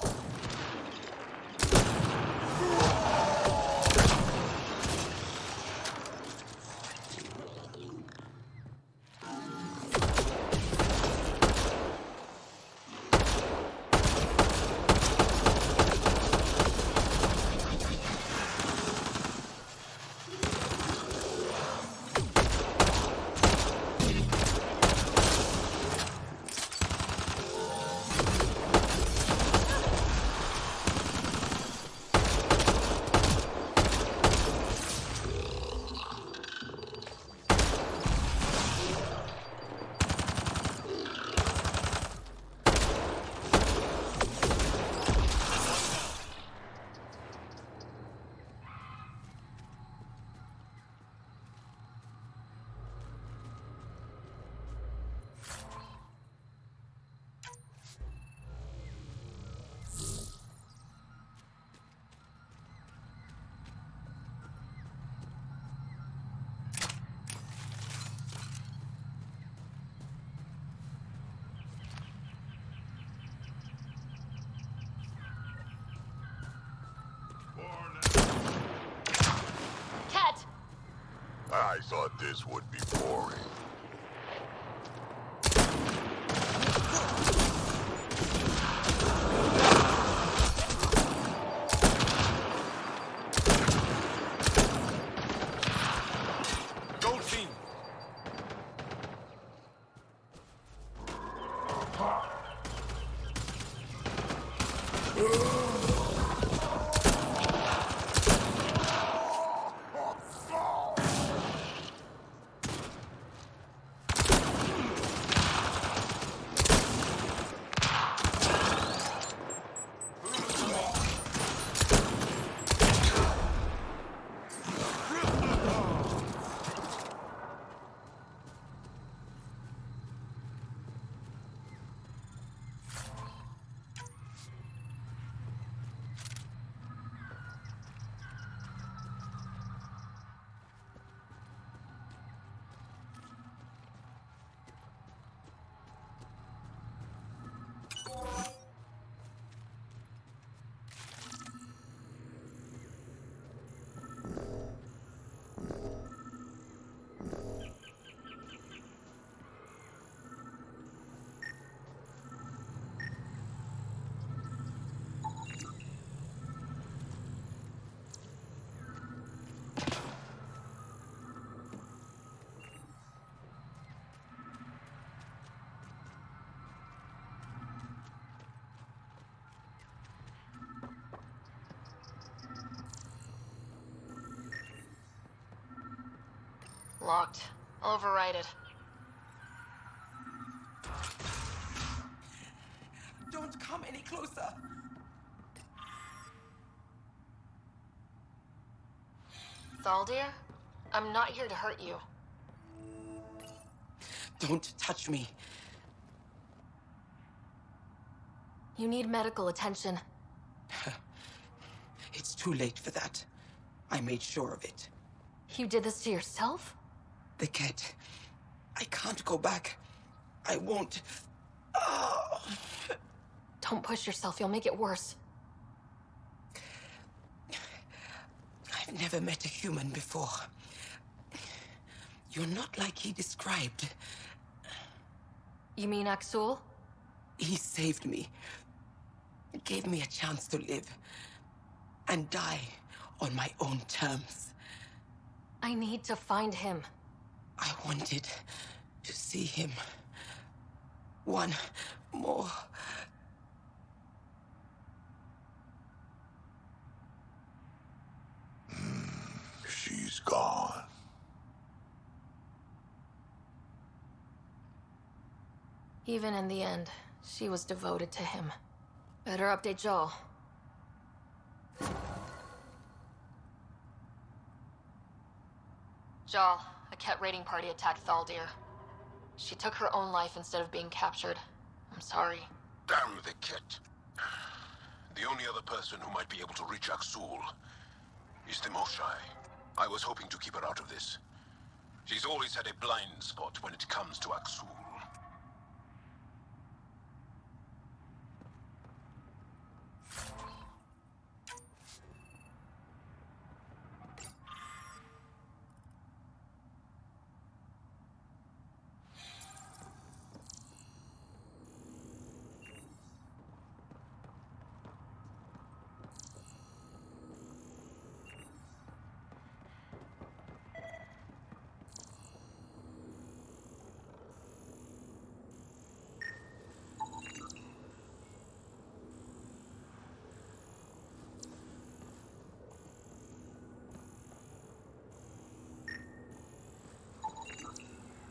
Cat! I thought this would be boring. Goldfiend! Locked. I'll override it. Don't come any closer. Thaldir? I'm not here to hurt you. Don't touch me. You need medical attention. It's too late for that. I made sure of it. You did this to yourself? The cat. I can't go back. I won't. Oh. Don't push yourself, you'll make it worse. I've never met a human before. You're not like he described. You mean Axul? He saved me. Gave me a chance to live. And die on my own terms. I need to find him. I wanted to see him. One more. She's gone. Even in the end, she was devoted to him. Better update Joel. Joel, a Ket raiding party attacked Thaldir. She took her own life instead of being captured. I'm sorry. Damn the Ket. The only other person who might be able to reach Aksul is the Moshai. I was hoping to keep her out of this. She's always had a blind spot when it comes to Aksul.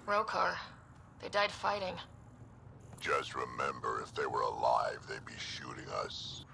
Rokar. They died fighting. Just remember, if they were alive, they'd be shooting us.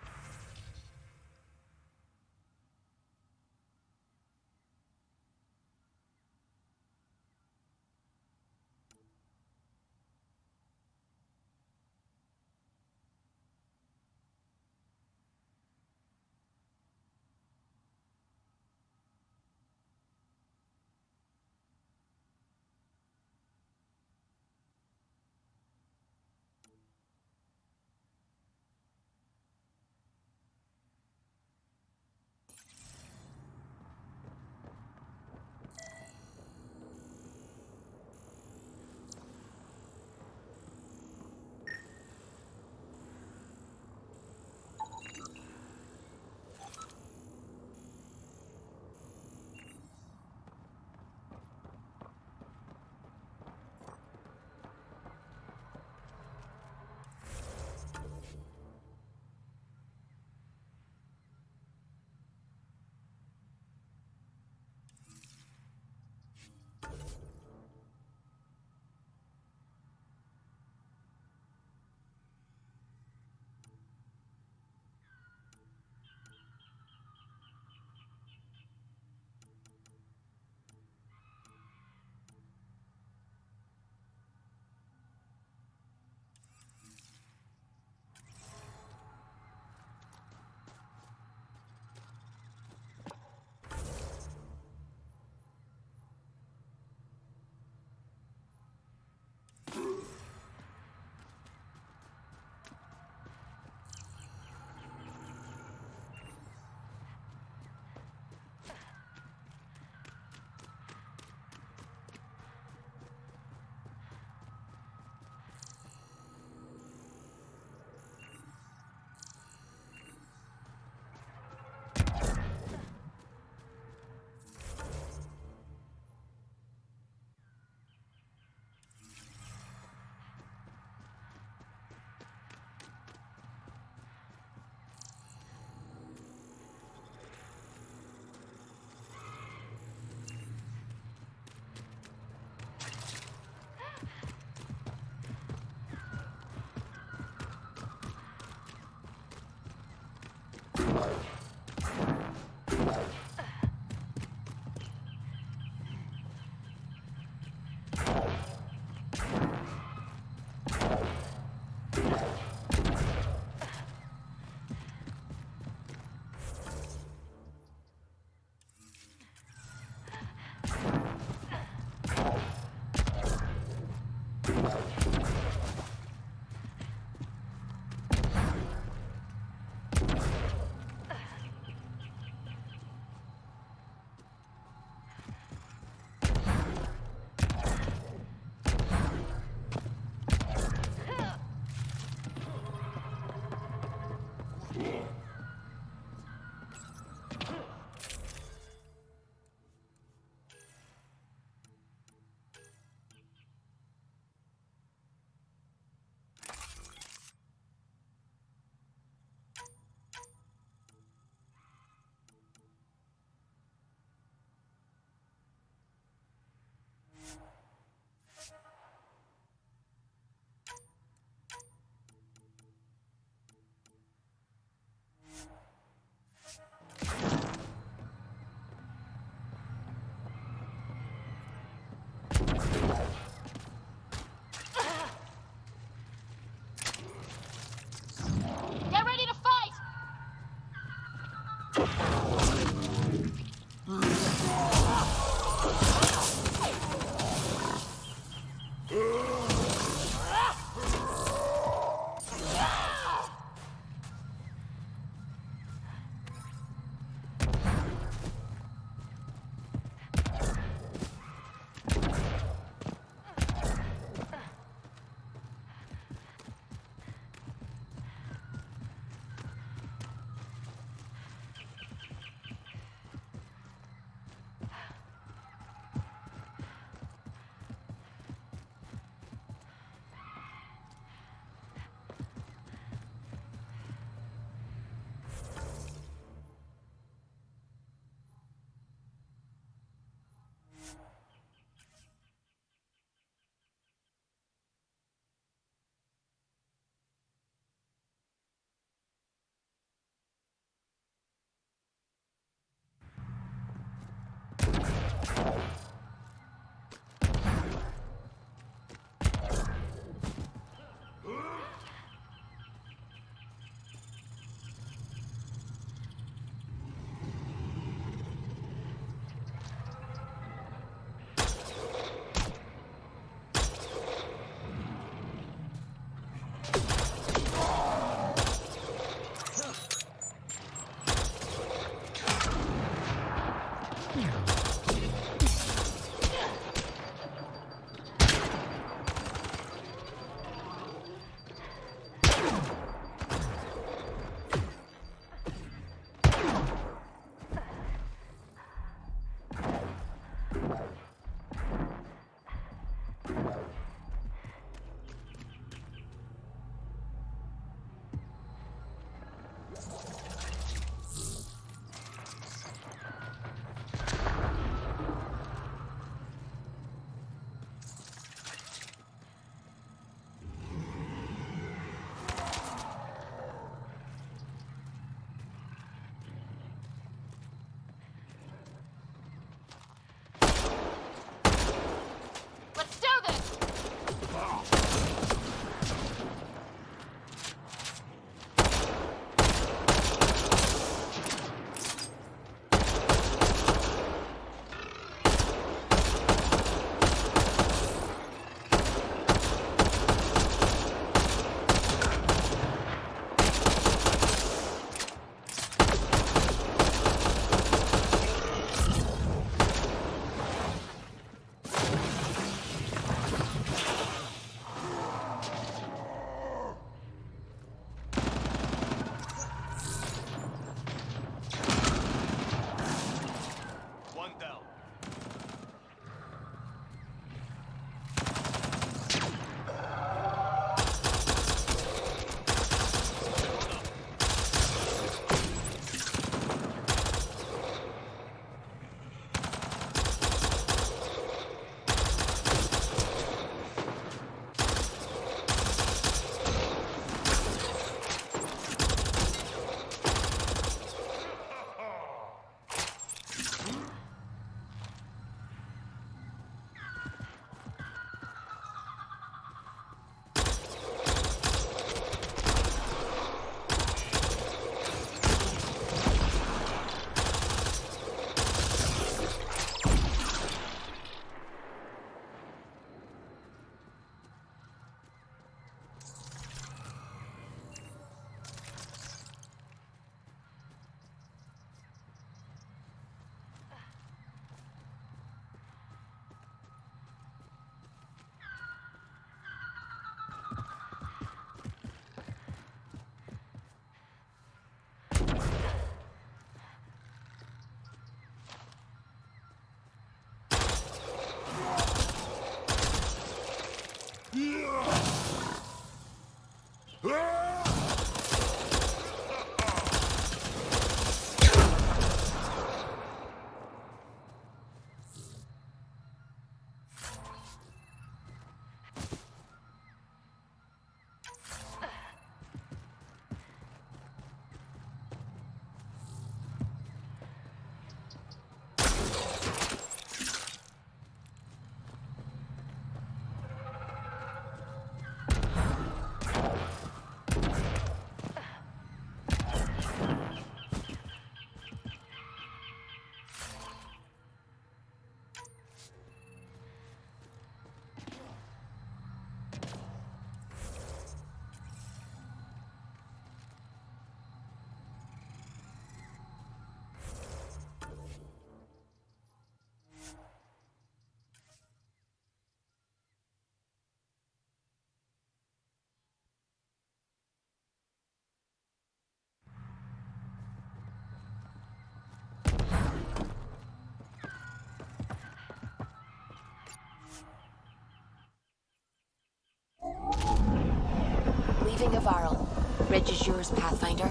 Deploying a Varl. Bridge is yours, Pathfinder.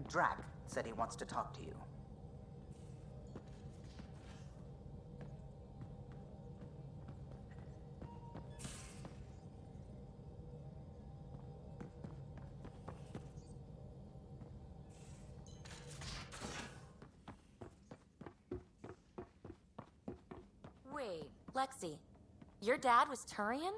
Drac said he wants to talk to you. Wait, Lexi, your dad was Turian?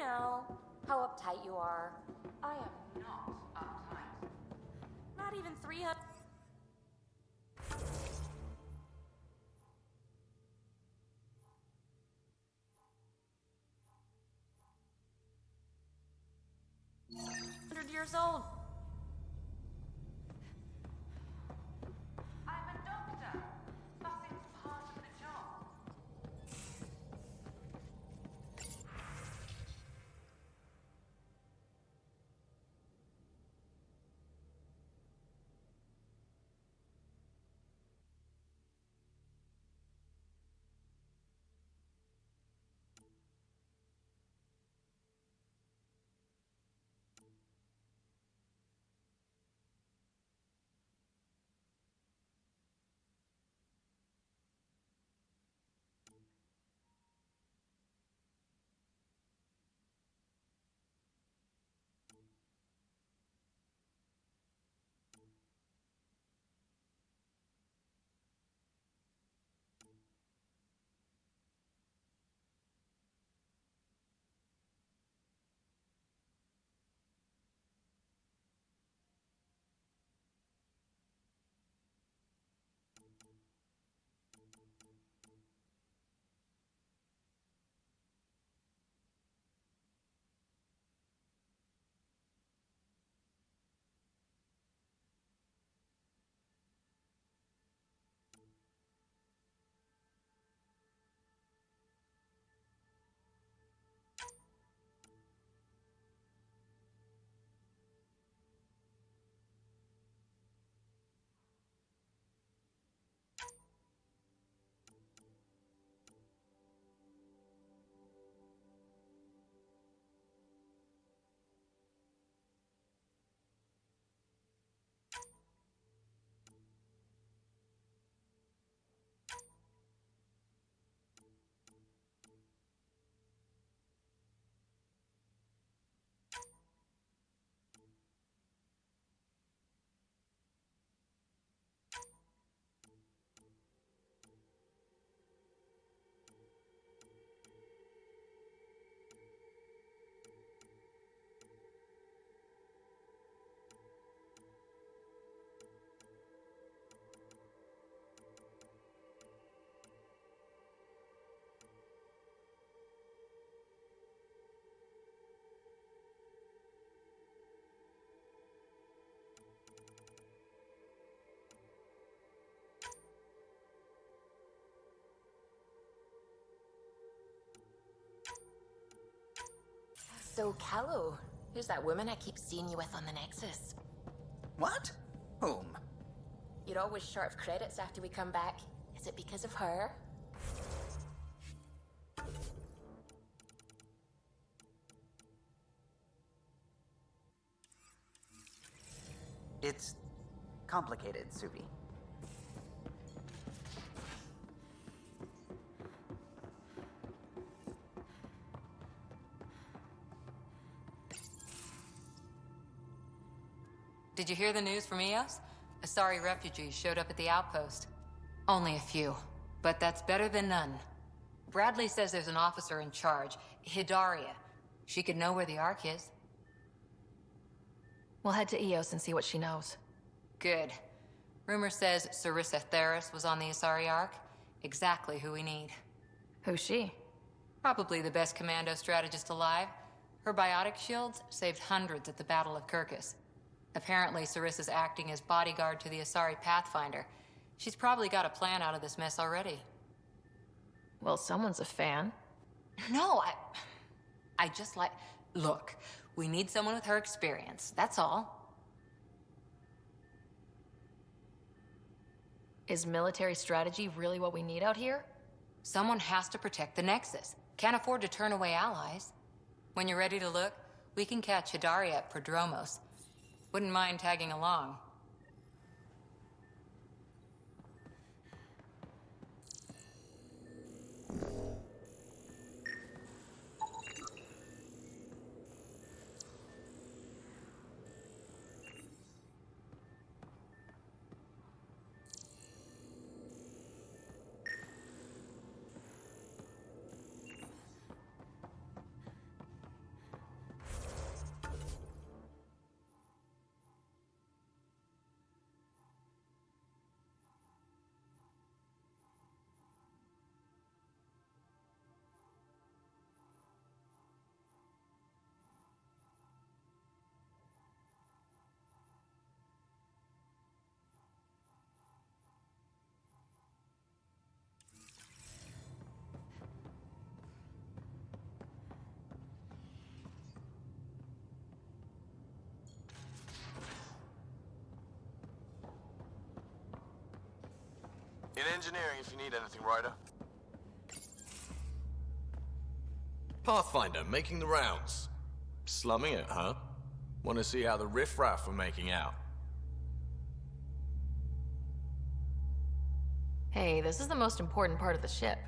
know how uptight you are. I am not uptight. Not even 300 years old. I'm a doctor. Fussing's part of the job. So, Callow, who's that woman I keep seeing you with on the Nexus? What? Whom? You're always short of credits after we come back. Is it because of her? It's complicated, Suvi. Did you hear the news from Eos? Asari refugees showed up at the outpost. Only a few, but that's better than none. Bradley says there's an officer in charge, Hidaria. She could know where the Ark is. We'll head to Eos and see what she knows. Good. Rumor says Sarissa Theris was on the Asari Ark. Exactly who we need. Who's she? Probably the best commando strategist alive. Her biotic shields saved hundreds at the Battle of Kirkus. Apparently, Sarissa's acting as bodyguard to the Asari Pathfinder. She's probably got a plan out of this mess already. Well, someone's a fan. No, I just like... Look, we need someone with her experience, that's all. Is military strategy really what we need out here? Someone has to protect the Nexus. Can't afford to turn away allies. When you're ready to look, we can catch Hidaria at Prodromos. Wouldn't mind tagging along. In engineering if you need anything, Ryder. Pathfinder, making the rounds. Slumming it, huh? Want to see how the riffraff are making out? Hey, this is the most important part of the ship.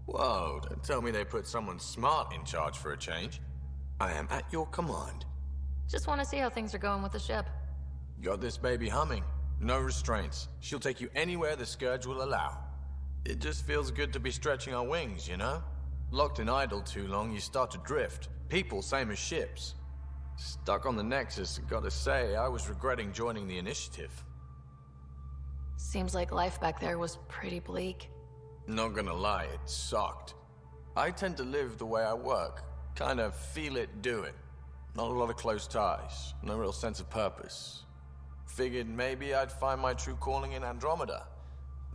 Whoa, don't tell me they put someone smart in charge for a change. I am at your command. Just want to see how things are going with the ship. Got this baby humming. No restraints. She'll take you anywhere the Scourge will allow. It just feels good to be stretching our wings, you know? Locked in idle too long, you start to drift. People, same as ships. Stuck on the Nexus, gotta say, I was regretting joining the Initiative. Seems like life back there was pretty bleak. Not gonna lie, it sucked. I tend to live the way I work. Kind of feel it, do it. Not a lot of close ties. No real sense of purpose. Figured maybe I'd find my true calling in Andromeda.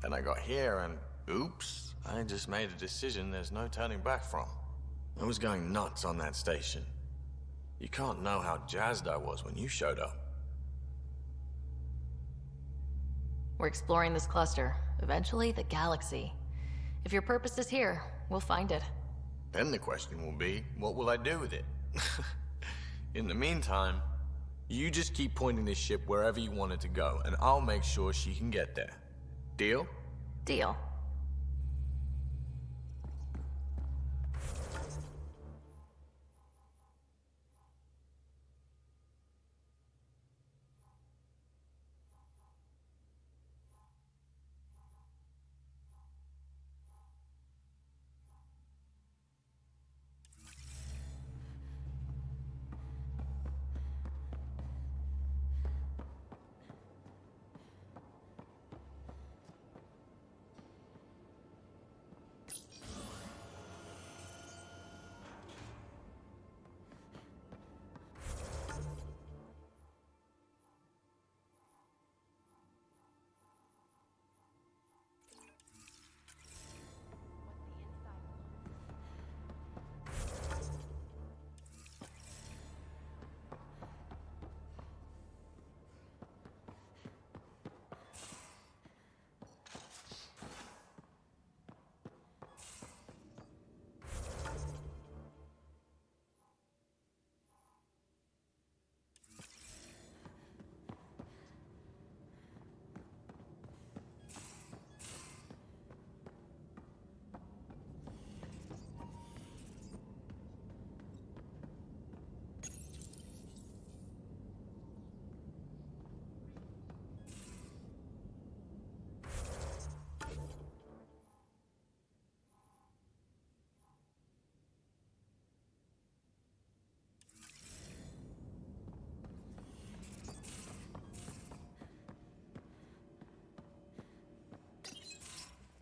Then I got here and, oops, I just made a decision there's no turning back from. I was going nuts on that station. You can't know how jazzed I was when you showed up. We're exploring this cluster, eventually the galaxy. If your purpose is here, we'll find it. Then the question will be, what will I do with it? In the meantime, you just keep pointing this ship wherever you want it to go, and I'll make sure she can get there. Deal? Deal.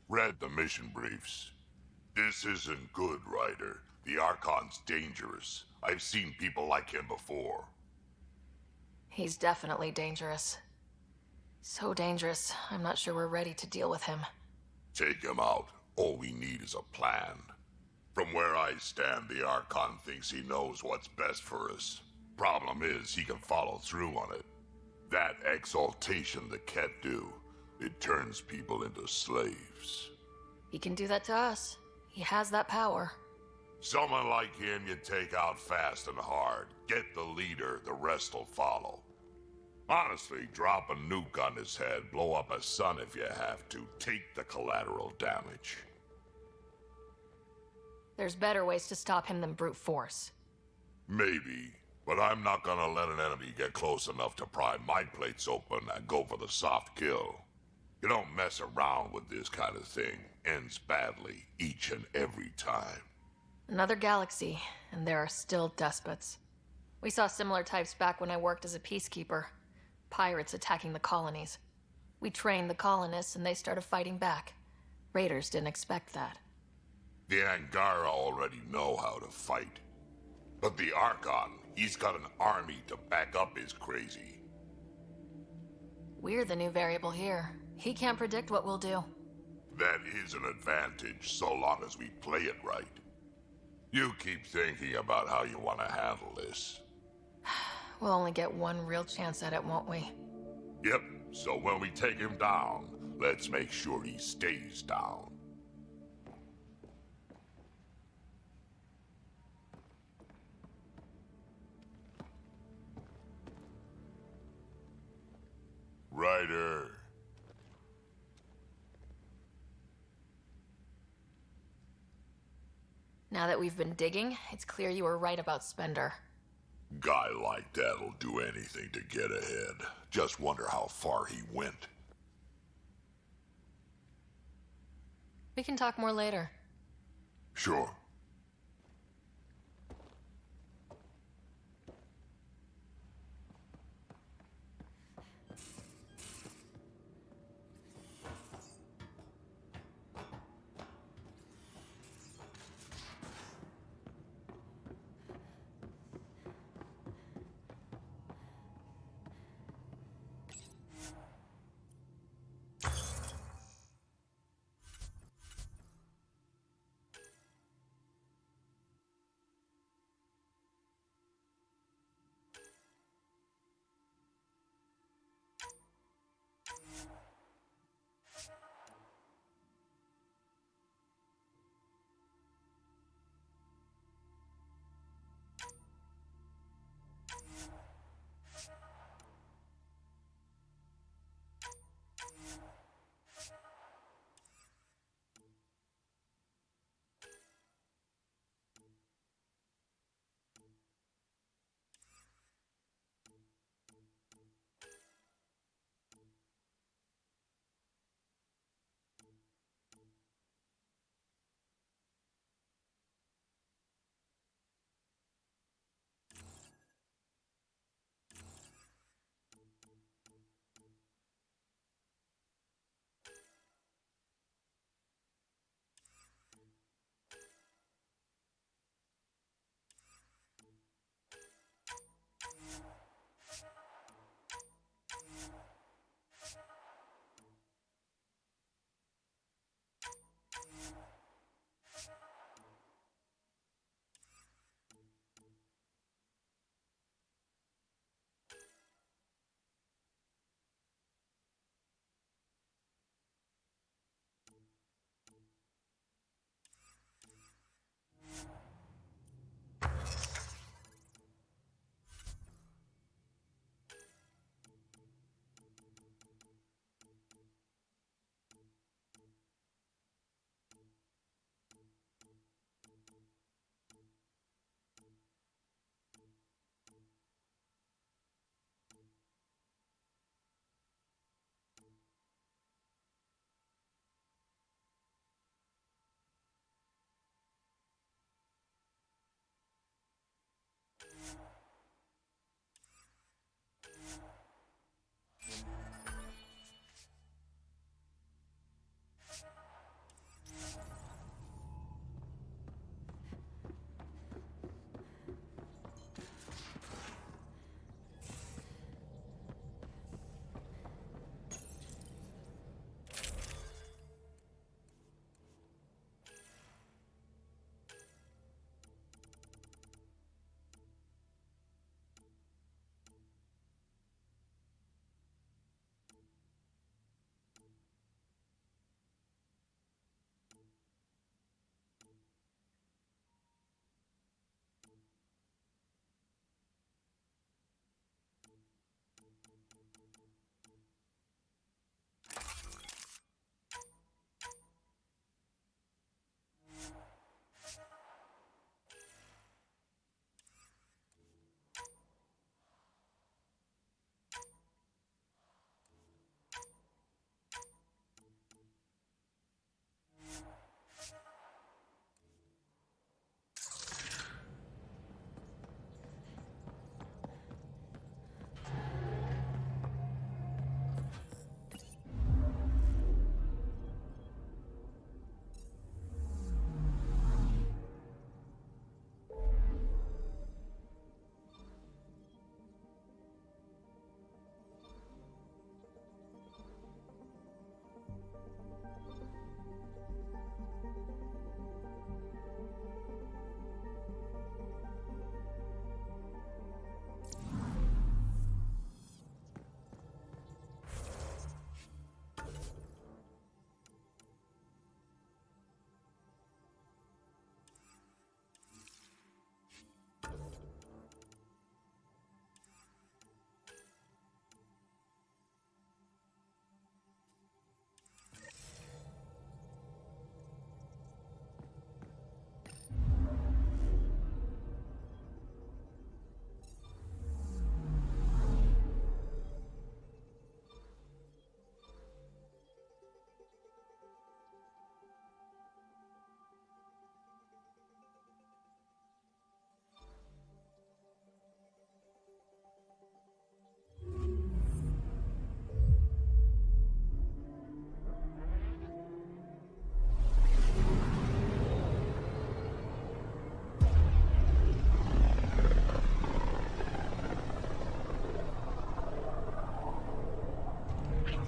Read the mission briefs. This isn't good, Ryder. The Archon's dangerous. I've seen people like him before. He's definitely dangerous. So dangerous, I'm not sure we're ready to deal with him. Take him out. All we need is a plan. From where I stand, the Archon thinks he knows what's best for us. Problem is, he can follow through on it. That exaltation the Ket do, it turns people into slaves. He can do that to us. He has that power. Someone like him you take out fast and hard. Get the leader, the rest will follow. Honestly, drop a nuke on his head, blow up a sun if you have to. Take the collateral damage. There's better ways to stop him than brute force. Maybe, but I'm not gonna let an enemy get close enough to pry my plates open and go for the soft kill. You don't mess around with this kind of thing. Ends badly, each and every time. Another galaxy, and there are still despots. We saw similar types back when I worked as a peacekeeper. Pirates attacking the colonies. We trained the colonists and they started fighting back. Raiders didn't expect that. The Angara already know how to fight. But the Archon, he's got an army to back up his crazy. We're the new variable here. He can't predict what we'll do. That is an advantage, so long as we play it right. You keep thinking about how you want to handle this. We'll only get one real chance at it, won't we? Yep, so when we take him down, Let's make sure he stays down. Ryder. Now that we've been digging, it's clear you were right about Spender. Guy like that'll do anything to get ahead. Just wonder how far he went. We can talk more later. Sure.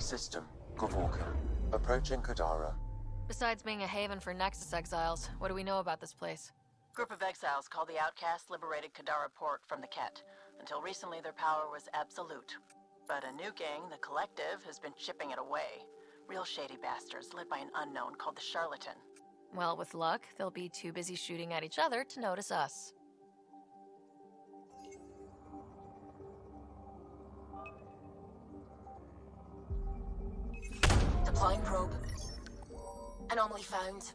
system, Gavorka. Approaching Kadara. Besides being a haven for Nexus exiles, what do we know about this place? Group of exiles called the Outcasts liberated Kadara Port from the Ket. Until recently, their power was absolute. But a new gang, the Collective, has been chipping it away. Real shady bastards led by an unknown called the Charlatan. Well, with luck, they'll be too busy shooting at each other to notice us. Deploying probe. Anomaly found.